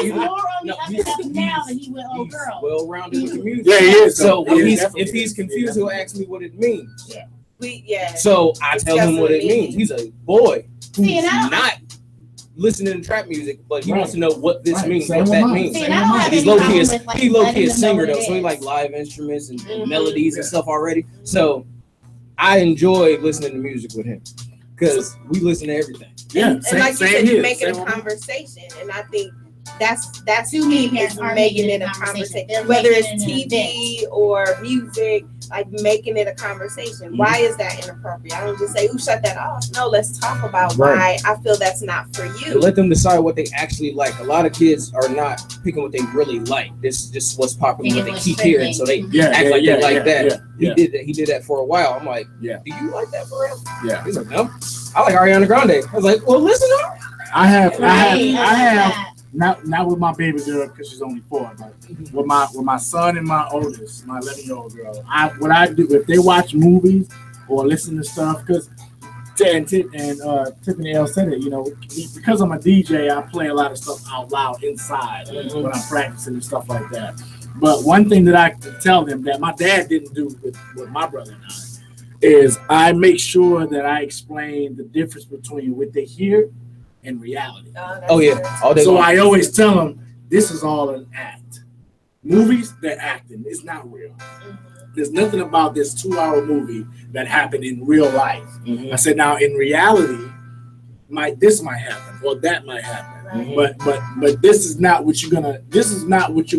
He's more on the up and up now than he will old girl. Well-rounded with the music. Yeah, he is. So if he's confused, he'll ask me what it means. Yeah. So I tell him what it means. He's a boy who's not listening to trap music, but he wants to know what this means, what that means. He's low-key a singer though, so he like live instruments and melodies and stuff already. So I enjoy listening to music with him because we listen to everything. Yeah, and like you said, you're making a conversation, and I think that's to me is making it a conversation. Whether it's TV or music, like making it a conversation. Why is that inappropriate? I don't just say, "Ooh, shut that off." No, let's talk about why I feel that's not for you. And let them decide what they actually like. A lot of kids are not picking what they really like. This is just what's popular, what they keep hearing, so they act like they like that. He did that for a while. I'm like, do you like that for real? Yeah. He's like, no. I like Ariana Grande. I was like, well, listen up. I have. Not with my baby girl because she's only 4, but with my son and my oldest, my 11-year-old girl. What I do if they watch movies or listen to stuff, because Tiffany L said it, because I'm a DJ, I play a lot of stuff out loud inside when I'm practicing and stuff like that. But one thing that I can tell them that my dad didn't do with my brother and I is I make sure that I explain the difference between what they hear and reality. All day so long. I always tell them this is all an act. Movies, they're acting. It's not real. There's nothing about this 2-hour movie that happened in real life. I said, now in reality, this might happen or that might happen. But this is not what you're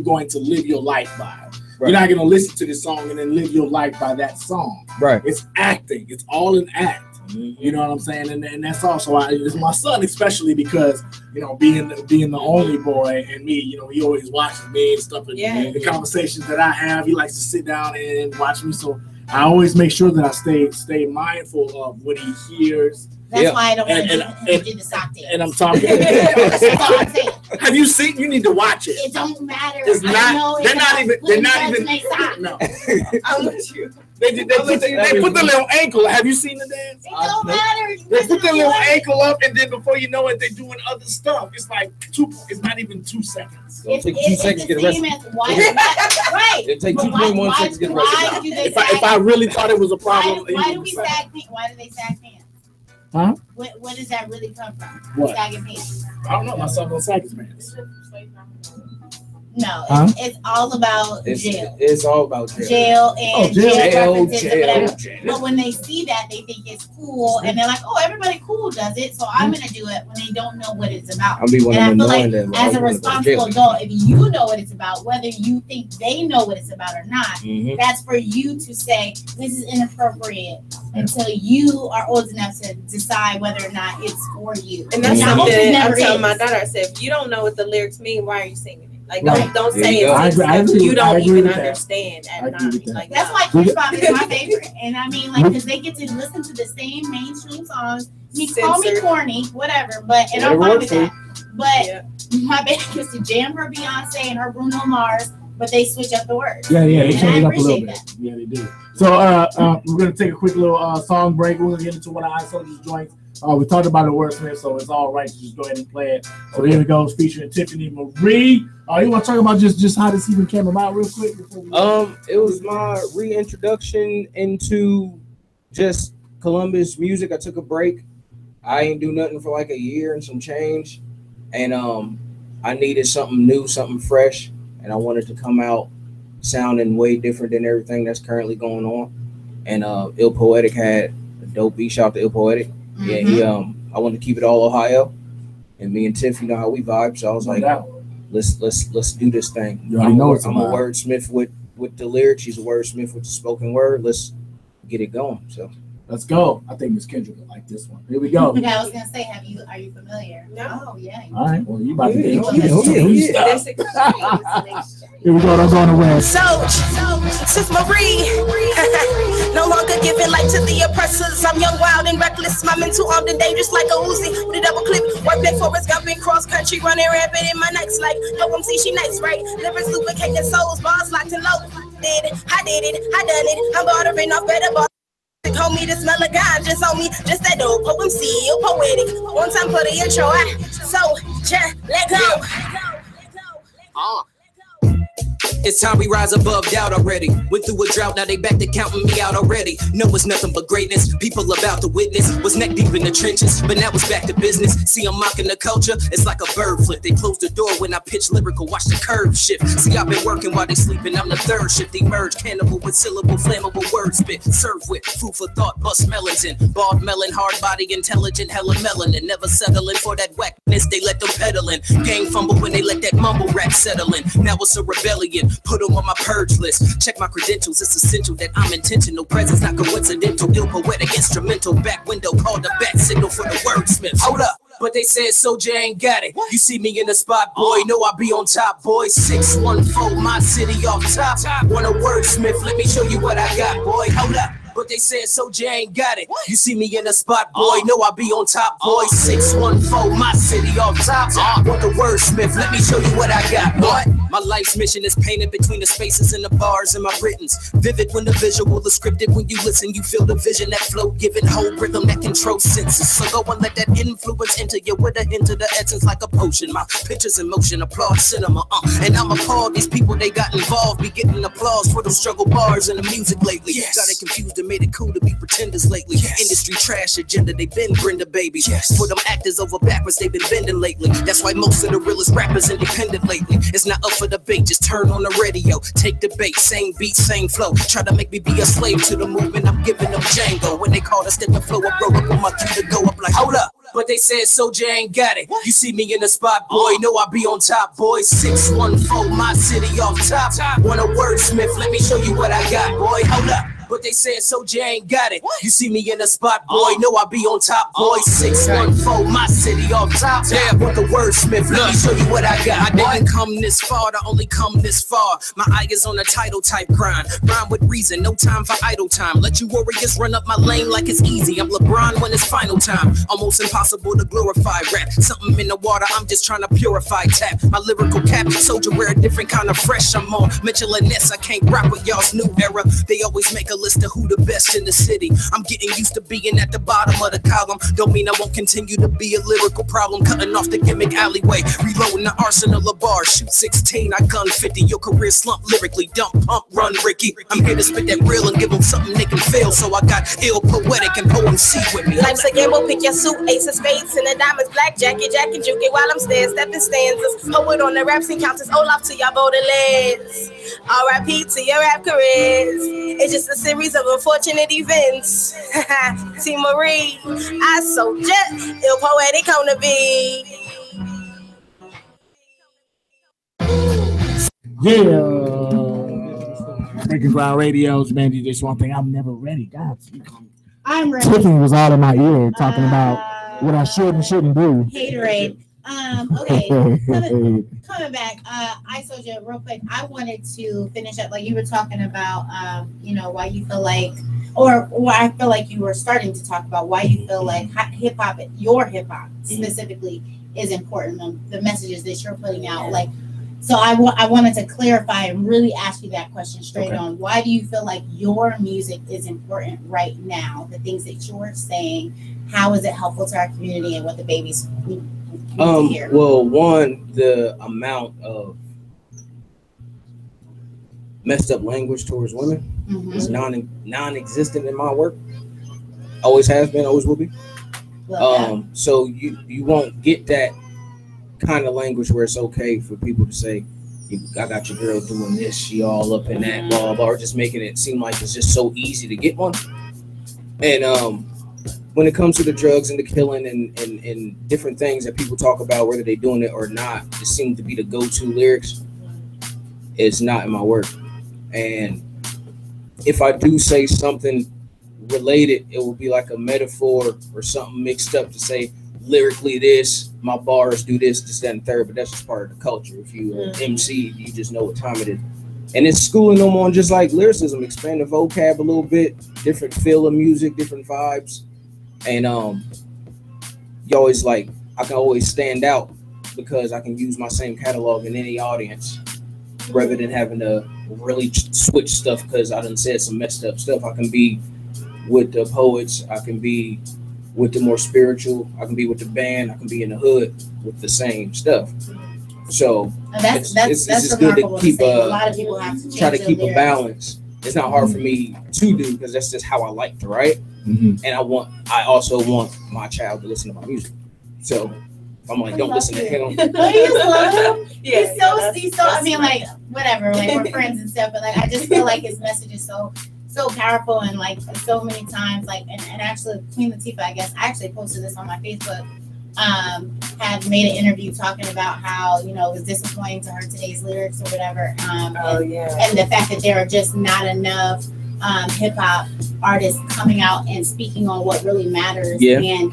going to live your life by. You're not gonna listen to this song and then live your life by that song. Right. It's acting. It's all an act. You know what I'm saying? And that's also it's my son, especially because, you know, being the only boy and me, you know, he always watches me and stuff. And the conversations that I have, he likes to sit down and watch me. So I always make sure that I stay mindful of what he hears. That's why I don't want to do the sock dance. And I'm talking. Have you seen? You need to watch it. It don't matter. It's not. They're not even. No. I'm with you. They put the little ankle. Have you seen the dance? It don't matter. They put the little ankle up, and then before you know it, they're doing other stuff. It's like it's not even 2 seconds. It'll take 2 seconds to get arrested. Right. It'll take 2.1 seconds to get arrested. If I really thought it was a problem, why do we sag pants? Why do they sag pants? Huh? Where does that really come from? What? Sagging pants. I don't know. My son don't sag his pants. No, it's all about jail. It's all about jail. Jail and jail references and whatever. Jail. But when they see that, they think it's cool, and they're like, "Oh, everybody cool does it, so I'm gonna do it." When they don't know what it's about. I'll be one and of I them feel like, as a responsible adult, if you know what it's about, whether you think they know what it's about or not, that's for you to say this is inappropriate until you are old enough to decide whether or not it's for you. And that's something I'm telling my daughter. I said, if you don't know what the lyrics mean, why are you singing it? Like, don't say it. You don't even understand at 9. Like, that's why Chris Pop is my favorite. And I mean, like, because they get to listen to the same mainstream songs. Call me corny, whatever. But and I'm fine with that. But my baby gets to jam her Beyonce and her Bruno Mars, but they switch up the words. Yeah, they change it up a little bit. Yeah, they do. So we're gonna take a quick little song break. We're gonna get into one of our soldiers joints. We talked about the wordsmith, so it's all right to just go ahead and play it. So here we go, featuring Tiffany Marie. You want to talk about just how this even came about real quick? It was my reintroduction into just Columbus music. I took a break. I ain't do nothing for like a year and some change, and I needed something new, something fresh, and I wanted to come out sounding way different than everything that's currently going on. And Ill Poetic had a dope beat. Shout out to Ill Poetic. Yeah, I wanted to keep it all Ohio, and me and Tiff, you know how we vibe. So I was like, let's do this thing. I'm a wordsmith with the lyrics. She's a wordsmith with the spoken word. Let's get it going. So let's go. I think Miss Kendrick would like this one. Here we go. Yeah, I was gonna say, are you familiar? No. Oh yeah. All right. Well, you about to get Here we go. That's on the way. So, Sis Marie, no longer giving light to the oppressors. I'm young, wild, and reckless. My mental armed and dangerous like a Uzi with a double clip. Work back Forrest Gump in cross country, running rampant in my nights like yo, I'm see she nice, right? Livers lubricating souls, bars locked and low. I did it, I done it. I'm bordering off better bars. Hold me to smell a guy, just on me, just that dope. Poem CEO, poetic. One time for the intro, just let go. It's time we rise above doubt already. Went through a drought, now they back to counting me out already. No, it's nothing but greatness. People about to witness. Was neck deep in the trenches, but now it's back to business. See, I'm mocking the culture. It's like a bird flip. They close the door when I pitch lyrical. Watch the curve shift. See, I've been working while they sleeping. I'm the third shift. Emerge cannibal with syllable, flammable word spit. Serve with food for thought. Bust melons in. Bald melon, hard body, intelligent, hella melanin. Never settling for that whackness. They let them peddling. Gang fumble when they let that mumble rap settle in. Now it's a rebellion. Put them on my purge list. Check my credentials. It's essential that I'm intentional. Presence not coincidental. Ill poetic instrumental. Back window called the bat signal for the wordsmith. Hold up. But they said Soulja ain't got it. You see me in the spot, boy. Know I be on top, boy. 614, my city off top. Want a wordsmith? Let me show you what I got, boy. Hold up. But they said Soulja ain't got it. You see me in the spot, boy. Know I be on top, boy. 614, my city off top. Want the wordsmith? Let me show you what I got, boy. My life's mission is painted between the spaces and the bars in my writtens. Vivid when the visual is scripted. When you listen, you feel the vision, that flow, giving whole rhythm that controls senses. So go and let that influence enter you with a hint of the essence like a potion. My pictures in motion, applaud cinema. And I'm appalled these people they got involved be getting applause for them struggle bars in the music lately. Got it confused and made it cool to be pretenders lately. Industry trash agenda, they been Brenda babies. For them actors over backwards, they been bending lately. That's why most of the realest rappers independent lately. It's not up for debate, just turn on the radio. Take the bait, same beat, same flow. Try to make me be a slave to the movement, I'm giving them Django. When they call us, step the flow, I broke up on my cue to go up like, hold up. But they said Soulja ain't got it. You see me in the spot, boy. Know I be on top, boy. 614, my city off top. Want a wordsmith? Let me show you what I got, boy. Hold up. but they saying Soulja ain't got it. You see me in the spot, boy, know I be on top, boy. 614, my city off top. Yeah, with the wordsmith, let me show you what I got. I didn't come this far to only come this far. My eye is on a title type grind. Rhyme with reason, no time for idle time. Let you warriors run up my lane like it's easy. I'm LeBron when it's final time. Almost impossible to glorify rap. Something in the water, I'm just trying to purify tap. My lyrical cap, Soulja wear a different kind of fresh. I'm on Mitchell and Ness, I can't rap with y'all's new era. They always make a list of who the best in the city. I'm getting used to being at the bottom of the column. Don't mean I won't continue to be a lyrical problem. Cutting off the gimmick alleyway, reloading the arsenal of bars. Shoot 16, I gun 50. Your career slump lyrically, dump, pump, run, Ricky. I'm here to spit that real and give them something they can feel. So I got ill, poetic, and poem C with me. Life's a gamble, pick your suit, ace of spades, and the diamonds, black jacket, Jack and Juke it while I'm stepping stanzas. Poet on the rap scene, Countess Olaf to y'all Baudelaires. R.I.P. to your rap careers. It's just a series of unfortunate events. T. Marie, I so jet, ill poetic on the beat. Yeah. Breaking Ground Radio's man, DJ Swampthing. I'm never ready. God, I'm ready. Tiffany was all in my ear talking about what I should and shouldn't do. Haterade. Okay, coming back. I told you real quick. I wanted to finish up like you were talking about. Why you feel like, or I feel like you were starting to talk about why you feel like hip hop, your hip hop specifically, is important. The messages that you're putting out, like. So I wanted to clarify and really ask you that question straight on. Why do you feel like your music is important right now? The things that you're saying, how is it helpful to our community and what the babies need to hear? Well, one, the amount of messed up language towards women is non-existent in my work. Always has been, always will be. So you won't get that kind of language where it's okay for people to say, I got your girl doing this, she all up in that, blah, blah, or just making it seem like it's just so easy to get one. And when it comes to the drugs and the killing and different things that people talk about, whether they're doing it or not, it seems to be the go-to lyrics. It's not in my work. And if I do say something related, it will be like a metaphor or something mixed up to say, lyrically this, my bars do this, that, and third, but that's just part of the culture. If you MC, you just know what time it is. And it's schooling them on just like lyricism, expand the vocab a little bit, different feel of music, different vibes. And you always like, I can always stand out because I can use my same catalog in any audience rather than having to really switch stuff because I done said some messed up stuff. I can be with the poets, I can be with the more spiritual, I can be with the band, I can be in the hood with the same stuff. So it's just good to keep a lot of people have to try to keep a balance. It's not hard for me to do because that's just how I like to write. And I also want my child to listen to my music. So if I'm like, don't listen to him. He's so. I mean, like whatever. Like we're friends and stuff, but like I just feel like his message is so powerful and like so many times. Like and actually, Queen Latifah, I guess I actually posted this on my Facebook. Had made an interview talking about how it was disappointing to her today's lyrics or whatever. And the fact that there are just not enough hip hop artists coming out and speaking on what really matters and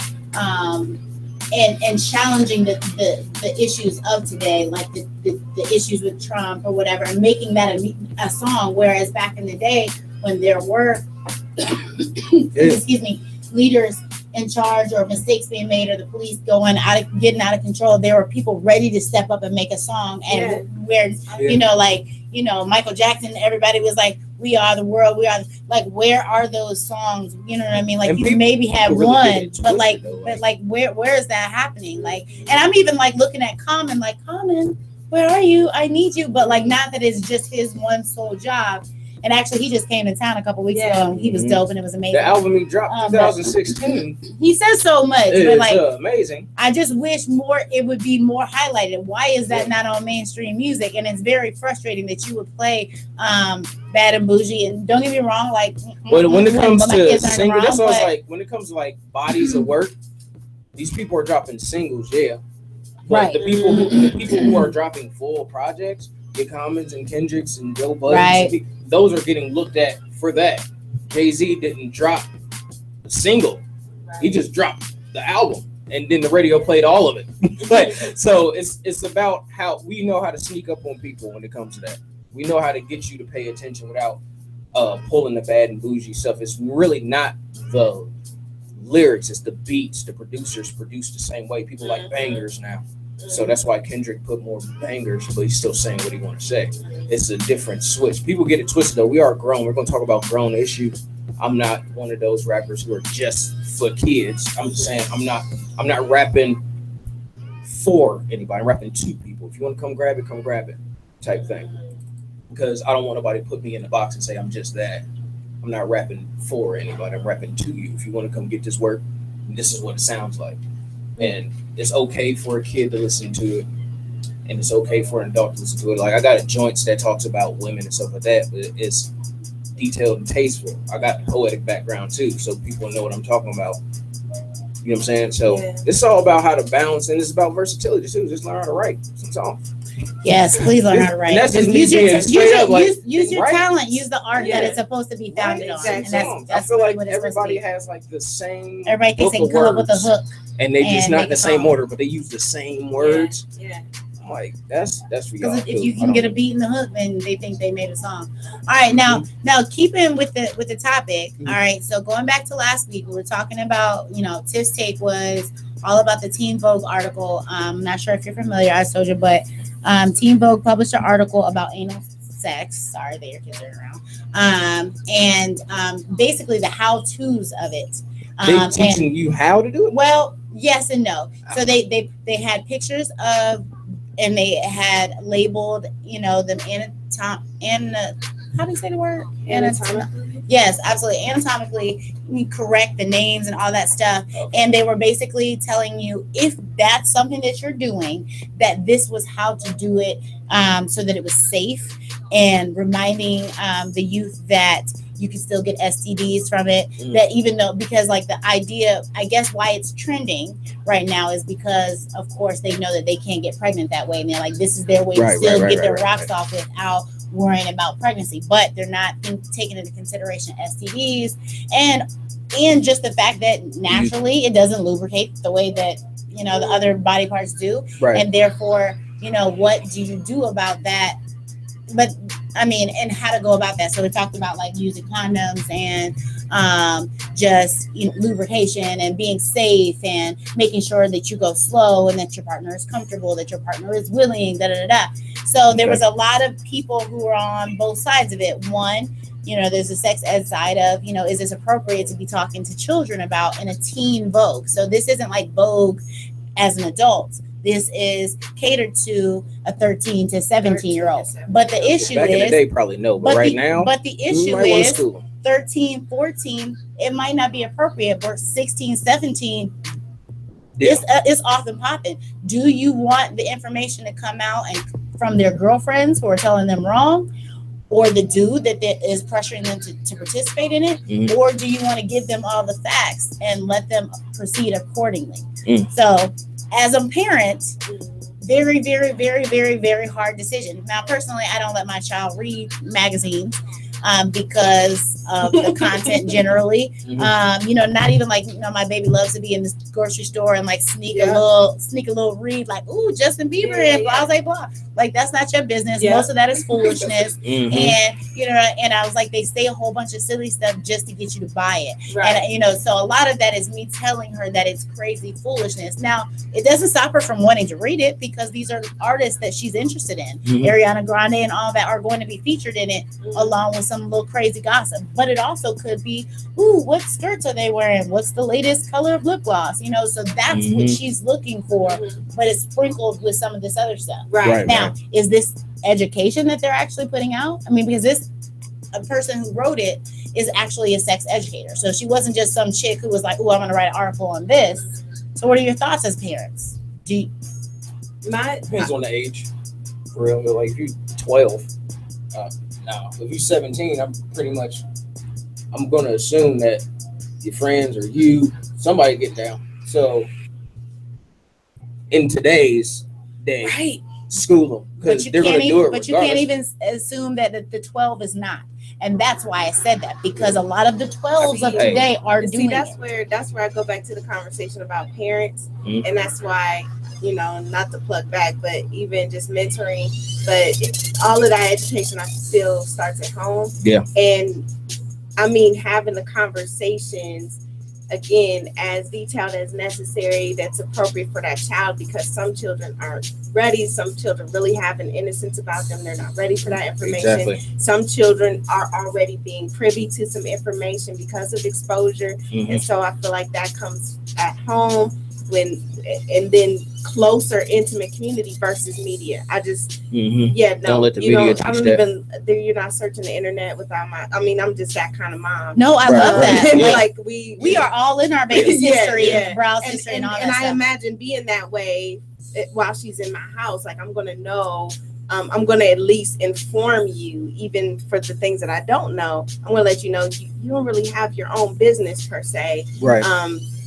challenging the issues of today, like the issues with Trump or whatever, and making that a song. Whereas back in the day when there were leaders in charge or mistakes being made or the police getting out of control, there were people ready to step up and make a song. And Michael Jackson, everybody was like, we are the world, we are like, where are those songs? You know what I mean? Like you maybe have one, but where is that happening? Like, and I'm even like looking at Common, where are you? I need you. But like, not that it's just his one sole job. And actually, he just came to town a couple weeks ago. And he was dope, and it was amazing. The album he dropped 2016. He says so much. It's amazing. I just wish it would be more highlighted. Why is that not on mainstream music? And it's very frustrating that you would play Bad and Bougie. And don't get me wrong, like when it comes to singles, that's what I was like. When it comes to like bodies of work, these people are dropping singles, but the people who are dropping full projects, the Commons and Kendricks and Joe Budden, those are getting looked at for that. Jay-Z didn't drop a single. He just dropped the album, and then the radio played all of it. But so it's about how we know how to sneak up on people when it comes to that. We know how to get you to pay attention without pulling the bad and bougie stuff. It's really not the lyrics, it's the beats. The producers produce the same way. People like bangers now. So that's why Kendrick put more bangers, but he's still saying what he want to say. It's a different switch. People get it twisted though. We are grown. We're going to talk about grown issues. I'm not one of those rappers who are just for kids. I'm just saying I'm not rapping for anybody. I'm rapping to people. If you want to come grab it type thing. Because I don't want nobody to put me in the box and say I'm just that. I'm not rapping for anybody. I'm rapping to you. If you want to come get this work, this is what it sounds like. And it's okay for a kid to listen to it, and it's okay for an adult to listen to it. Like I got a joints that talks about women and stuff like that, but it's detailed and tasteful. I got a poetic background too, so people know what I'm talking about. You know what I'm saying? So it's all about how to balance, and it's about versatility too. Just learn how to write some songs. Yes, please learn how to write. That's just use your right? talent, use the art that it's supposed to be founded on. And that's I feel like what everybody has like the same. Everybody thinks they can come up with a hook, and they just not in the same order, but they use the same words. Yeah. I'm like that's for y'all. Because if you can get a beat in the hook, then they think they made a song. All right, now keeping with the topic. All right, so going back to last week, we were talking about Tiff's take was all about the Teen Vogue article. I'm not sure if you're familiar, I told you, but Teen Vogue published an article about anal sex. Sorry that your kids are around. And basically the how-tos of it. They teaching you how to do it? Well, yes and no. So they had pictures of, and they had labeled, them how do you say the word? Anatomically. Yes, absolutely. Anatomically, we correct the names and all that stuff. And they were basically telling you if that's something that you're doing, that this was how to do it so that it was safe, and reminding the youth that you can still get STDs from it. That even though, because like the idea, I guess why it's trending right now is because, of course, they know that they can't get pregnant that way. And they're like, this is their way to still get their rocks off without worrying about pregnancy. But they're not taking into consideration STDs and just the fact that naturally it doesn't lubricate the way that, the other body parts do. Right. And therefore, what do you do about that? But I mean, and how to go about that. So we talked about like using condoms and just lubrication and being safe and making sure that you go slow and that your partner is comfortable, that your partner is willing, So there was a lot of people who were on both sides of it. One, there's a sex ed side of, is this appropriate to be talking to children about in a teen Vogue? So this isn't like Vogue as an adult. This is catered to a 13 to 17-year-old. But the issue back in the day, probably no, but right now. But the issue is 13, 14, it might not be appropriate, but 16, 17, it's off and popping. Do you want the information to come out and from their girlfriends who are telling them wrong? Or the dude that is pressuring them to participate in it? Mm-hmm. Or do you want to give them all the facts and let them proceed accordingly? So as a parent, very, very, very, very, very hard decision. Now, personally, I don't let my child read magazines because of the content generally. Not even like, my baby loves to be in this grocery store and like sneak a little read like, ooh, Justin Bieber and blah, blah, blah. Like, that's not your business. Most of that is foolishness. And, and I was like, they say a whole bunch of silly stuff just to get you to buy it. Right. And, so a lot of that is me telling her that it's crazy foolishness. Now, it doesn't stop her from wanting to read it because these are artists that she's interested in. Ariana Grande and all that are going to be featured in it along with some little crazy gossip. But it also could be, ooh, what skirts are they wearing? What's the latest color of lip gloss? So that's what she's looking for, but it's sprinkled with some of this other stuff. Right. Now, is this education that they're actually putting out? I mean, because a person who wrote it is actually a sex educator. So she wasn't just some chick who was like, oh, I'm going to write an article on this. So what are your thoughts as parents? Depends on the age. For real, like if you're 12, no. If you're 17, I'm going to assume that your friends or somebody get down. So in today's day, school them because they're going to do it. But you can't even assume that the 12 is not. And that's why I said that, because a lot of the 12s of today are doing that's where I go back to the conversation about parents. And that's why, not to plug back, but even just mentoring, but all of that education I feel starts at home. Yeah. And I mean, having the conversations again as detailed as necessary that's appropriate for that child, because some children aren't ready. Some children really have an innocence about them. They're not ready for that information. Exactly. Some children are already being privy to some information because of exposure. And so I feel like that comes at home and then closer intimate community versus media. I just don't let the media teach that. You're not searching the internet without I'm just that kind of mom. No, I love that. Yeah. Like we are all in our baby's history and browse history and all that and stuff. I imagine being that way while she's in my house. Like I'm gonna know. I'm going to at least inform you, even for the things that I don't know. I'm going to let you know you don't really have your own business per se. Right.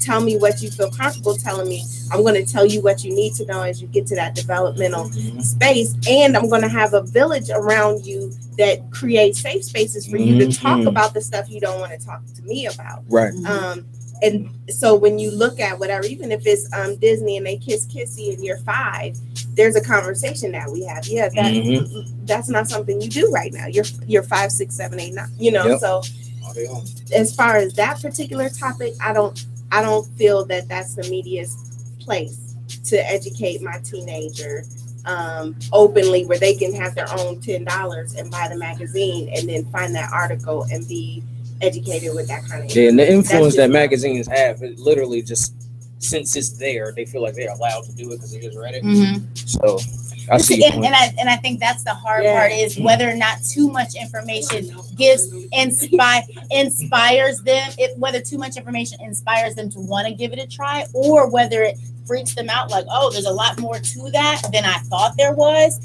Tell me what you feel comfortable telling me. I'm going to tell you what you need to know as you get to that developmental space. And I'm going to have a village around you that creates safe spaces for you to talk about the stuff you don't want to talk to me about. Right. And so when you look at whatever, even if it's Disney and they kiss kissy and you're 5, there's a conversation that we have. Yeah, that's not something you do right now. You're 5, 6, 7, 8, 9. Yep. So as far as that particular topic, I don't feel that that's the media's place to educate my teenager openly, where they can have their own $10 and buy the magazine and then find that article and be educated with that kind of and the influence that magazines have, it literally just, since it's there, they feel like they're allowed to do it because they just read it. So I see. And I think that's the hard part, is whether or not too much information inspires them. Whether too much information inspires them to want to give it a try, or whether it freaks them out, like, oh, there's a lot more to that than I thought there was.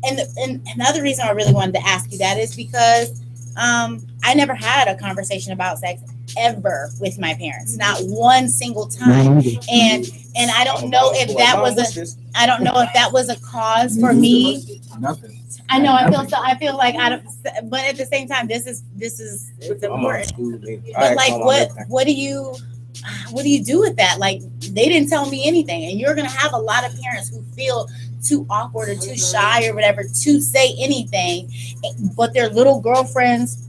And another reason I really wanted to ask you that is because I never had a conversation about sex ever with my parents, not one single time. And I don't know if that was a cause for me. Nothing. I know. I feel like I don't. But at the same time, this is it's important. But like, what do you do with that? Like, they didn't tell me anything, and you're gonna have a lot of parents who feel too awkward or too shy or whatever to say anything, but their little girlfriends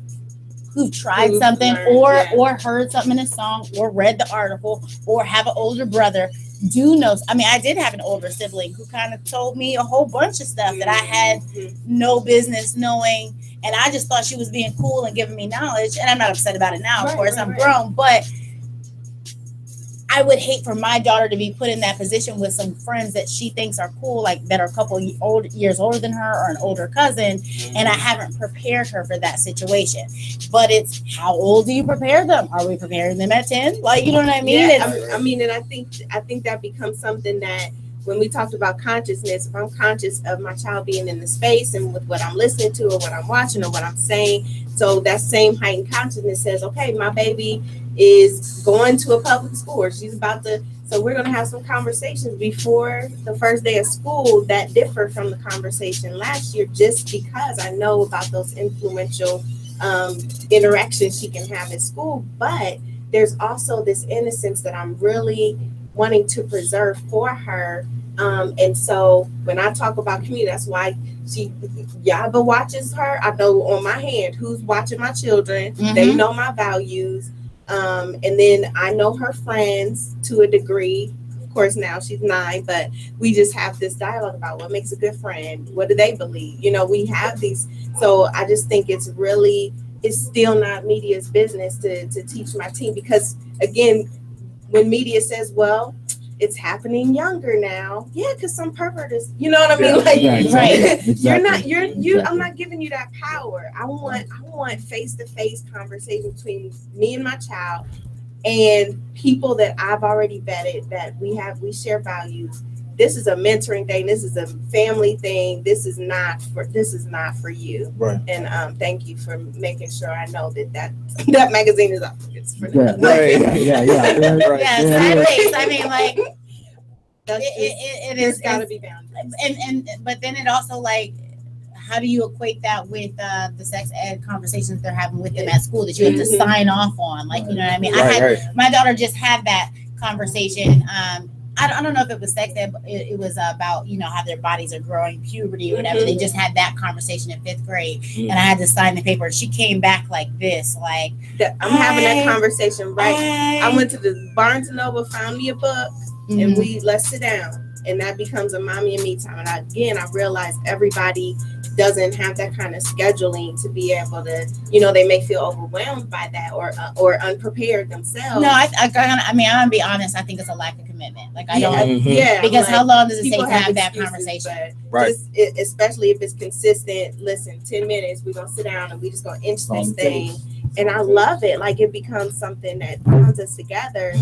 who tried something or heard something in a song or read the article or have an older brother do know. I mean, I did have an older sibling who kind of told me a whole bunch of stuff that I had no business knowing, and I just thought she was being cool and giving me knowledge. And I'm not upset about it now, of course, I'm grown, but I would hate for my daughter to be put in that position with some friends that she thinks are cool, like that are a couple years older than her or an older cousin, and I haven't prepared her for that situation. But it's, how old do you prepare them? Are we preparing them at 10? Like, you know what I mean? Yeah, and I think that becomes something that when we talked about consciousness, if I'm conscious of my child being in the space and with what I'm listening to or what I'm watching or what I'm saying, so that same heightened consciousness says, okay, my baby is going to a public school, or she's about to, so we're going to have some conversations before the first day of school that differ from the conversation last year, just because I know about those influential interactions she can have at school. But there's also this innocence that I'm really wanting to preserve for her. And so when I talk about community, that's why Yaba watches her. I know on my hand who's watching my children. They know my values. And then I know her friends to a degree. Of course, now she's 9, but we just have this dialogue about what makes a good friend. What do they believe? We have these. So I just think it's still not media's business to teach my team, because again, when media says, well, it's happening younger now. Yeah, because some pervert is, you know what I mean? I'm not giving you that power. I want face-to-face conversation between me and my child and people that I've already vetted, that we share values. This is a mentoring thing. This is a family thing. This is not for you. Right. And thank you for making sure I know that magazine is up. It's for them. Right. Yeah. Right. Yeah. Sideways. I mean, like, There's got to be boundaries. And but then it also like, how do you equate that with the sex ed conversations they're having with them at school that you have to sign off on? Like, you know what I mean? My daughter just had that conversation. I don't know if it was sex ed, but it was about, you know, how their bodies are growing, puberty or whatever. They just had that conversation in 5th grade, and I had to sign the paper. She came back like this, like, I'm having that conversation, right? I went to the Barnes and Noble, found me a book, and let's sit down, and that becomes a mommy and me time. And I realized everybody doesn't have that kind of scheduling to be able to, you know, they may feel overwhelmed by that or unprepared themselves. No, I'm gonna be honest. I think it's a lack of commitment. Like I don't, because like, how long does it take to have that conversation? Right. Especially if it's consistent. Listen, 10 minutes, we're gonna sit down and we just gonna inch this thing. And I love it. Like it becomes something that bonds us together.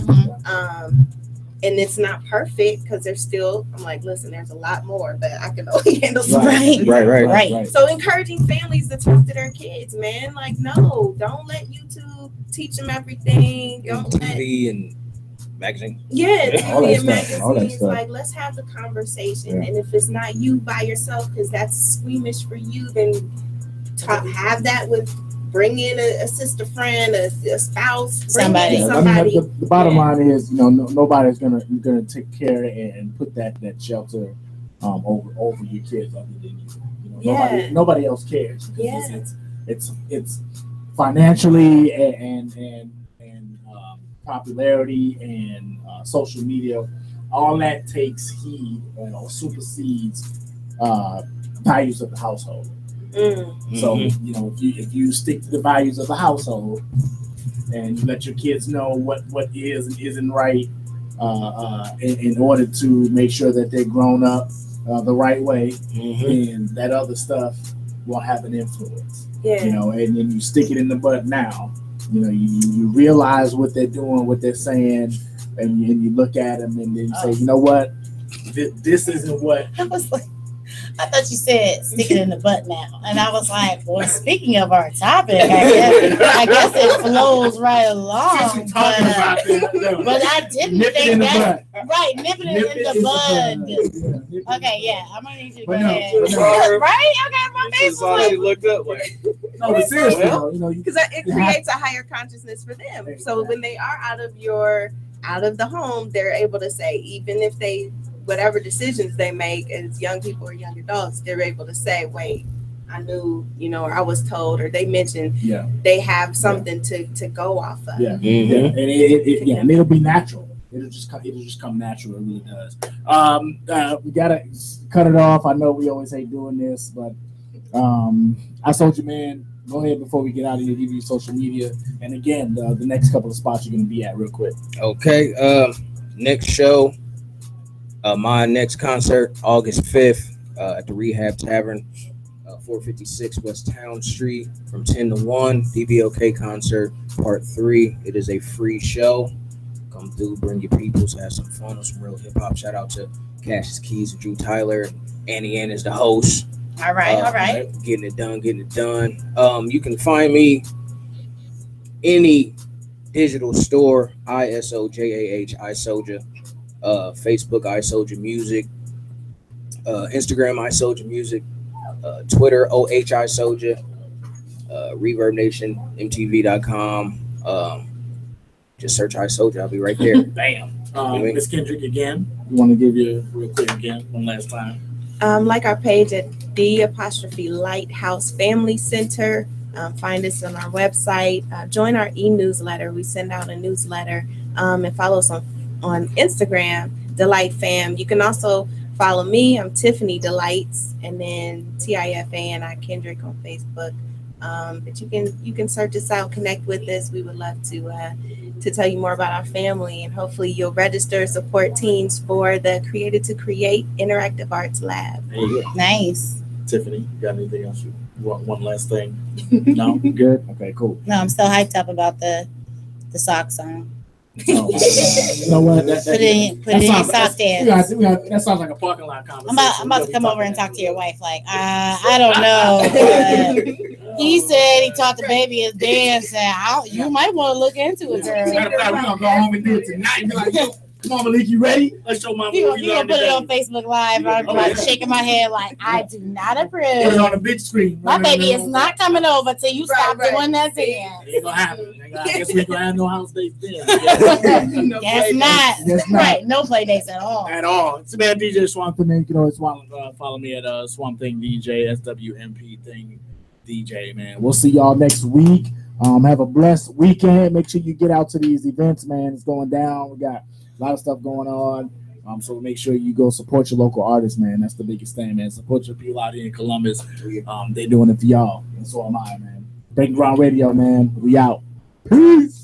And it's not perfect because there's still, I'm like, listen, there's a lot more, but I can only handle so much. Right. So encouraging families to talk to their kids, man. Like, no, don't let YouTube teach them everything. Don't TV and magazine. TV and magazines. Like, let's have the conversation. And if it's not you by yourself, because that's squeamish for you, then have that with. Bring in a sister friend, a spouse, somebody. I mean, the bottom line is, you know, nobody's gonna take care and put that shelter over your kids other than you. You know, nobody else cares. Because it's financially and popularity and social media. All that takes heed or supersedes values of the household. So, you know, if you stick to the values of the household and you let your kids know what is and isn't right in order to make sure that they're grown up the right way, and that other stuff will have an influence. You know, and then you stick it in the bud now. You know, you realize what they're doing, what they're saying, and you look at them and then you say, you know what, this isn't what. I thought you said stick it in the butt now. And I was like, well, speaking of our topic, I guess it flows right along. But I didn't think that. Right, nipping it in the bud. Okay, I'm going to need you to go ahead. Right? Okay, my face was like. Looked up like. No, but seriously, you know. Because it creates a higher consciousness for them. So when they are out of the home, they're able to say, even if they, whatever decisions they make as young people or young adults, they're able to say, wait, I knew, you know, or I was told, or they mentioned they have something to go off of. And and it'll be natural. It'll just come natural. It really does. We gotta cut it off. I know we always hate doing this, but I told you, man, go ahead before we get out of here, give you social media. And again, the next couple of spots you're gonna be at real quick. Okay. Next show. My next concert, August 5th, at the Rehab Tavern, 456 West Town Street, from 10 to 1. DBOK concert, part 3. It is a free show. Come through, bring your peoples, have some fun on some real hip hop. Shout out to Cassius Keys and Drew Tyler. Annie Ann is the host. All right. Getting it done. You can find me any digital store, ISOJAH, iSoldier. Facebook, iSoldier Music, Instagram, iSoldier Music, Twitter, OHISoldier, Reverb Nation, MTV.com. Just search iSoldier, I'll be right there. Bam. Miss Kendrick again. You want to give you real quick again, one last time? Like our page at _Lighthouse Family Center. Find us on our website. Join our e-newsletter. We send out a newsletter, and follow us on Instagram, Delight Fam. You can also follow me. I'm Tiffany Delights, and then TIFANI Kendrick on Facebook. But you can search us out, connect with us. We would love to tell you more about our family, and hopefully you'll register, support teams for the Created to Create Interactive Arts Lab. Nice. Tiffany, you got anything else? You want one last thing? No, good. Okay, cool. No, I'm still hyped up about the sock song. Oh, you know what? Put it in your sock dance. That sounds like a parking lot conversation. I'm about to come over and talk to your wife. Like, I don't know. He said he taught the baby his dance, and you might want to look into it, girl. Matter of fact, we're gonna go home and do it tonight. Be like, Come on, Malik, you ready? Let's show Mama. You gonna put it on Facebook Live? I'm like shaking my head like I do not approve. Put it on the big screen. My baby is not coming over till you stop doing that thing. Ain't gonna happen. I guess we gonna have no house dates then. Guess not. Right, no play dates at all. At all. It's man DJ Swampthing. You can always follow me at Swampthing DJ, SWMP thing DJ, man. We'll see y'all next week. Have a blessed weekend. Make sure you get out to these events, man. It's going down. We got a lot of stuff going on. So make sure you go support your local artists, man. That's the biggest thing, man. Support your people out here in Columbus. They're doing it for y'all. And so am I, man. Breaking Ground Radio, man. We out. Peace.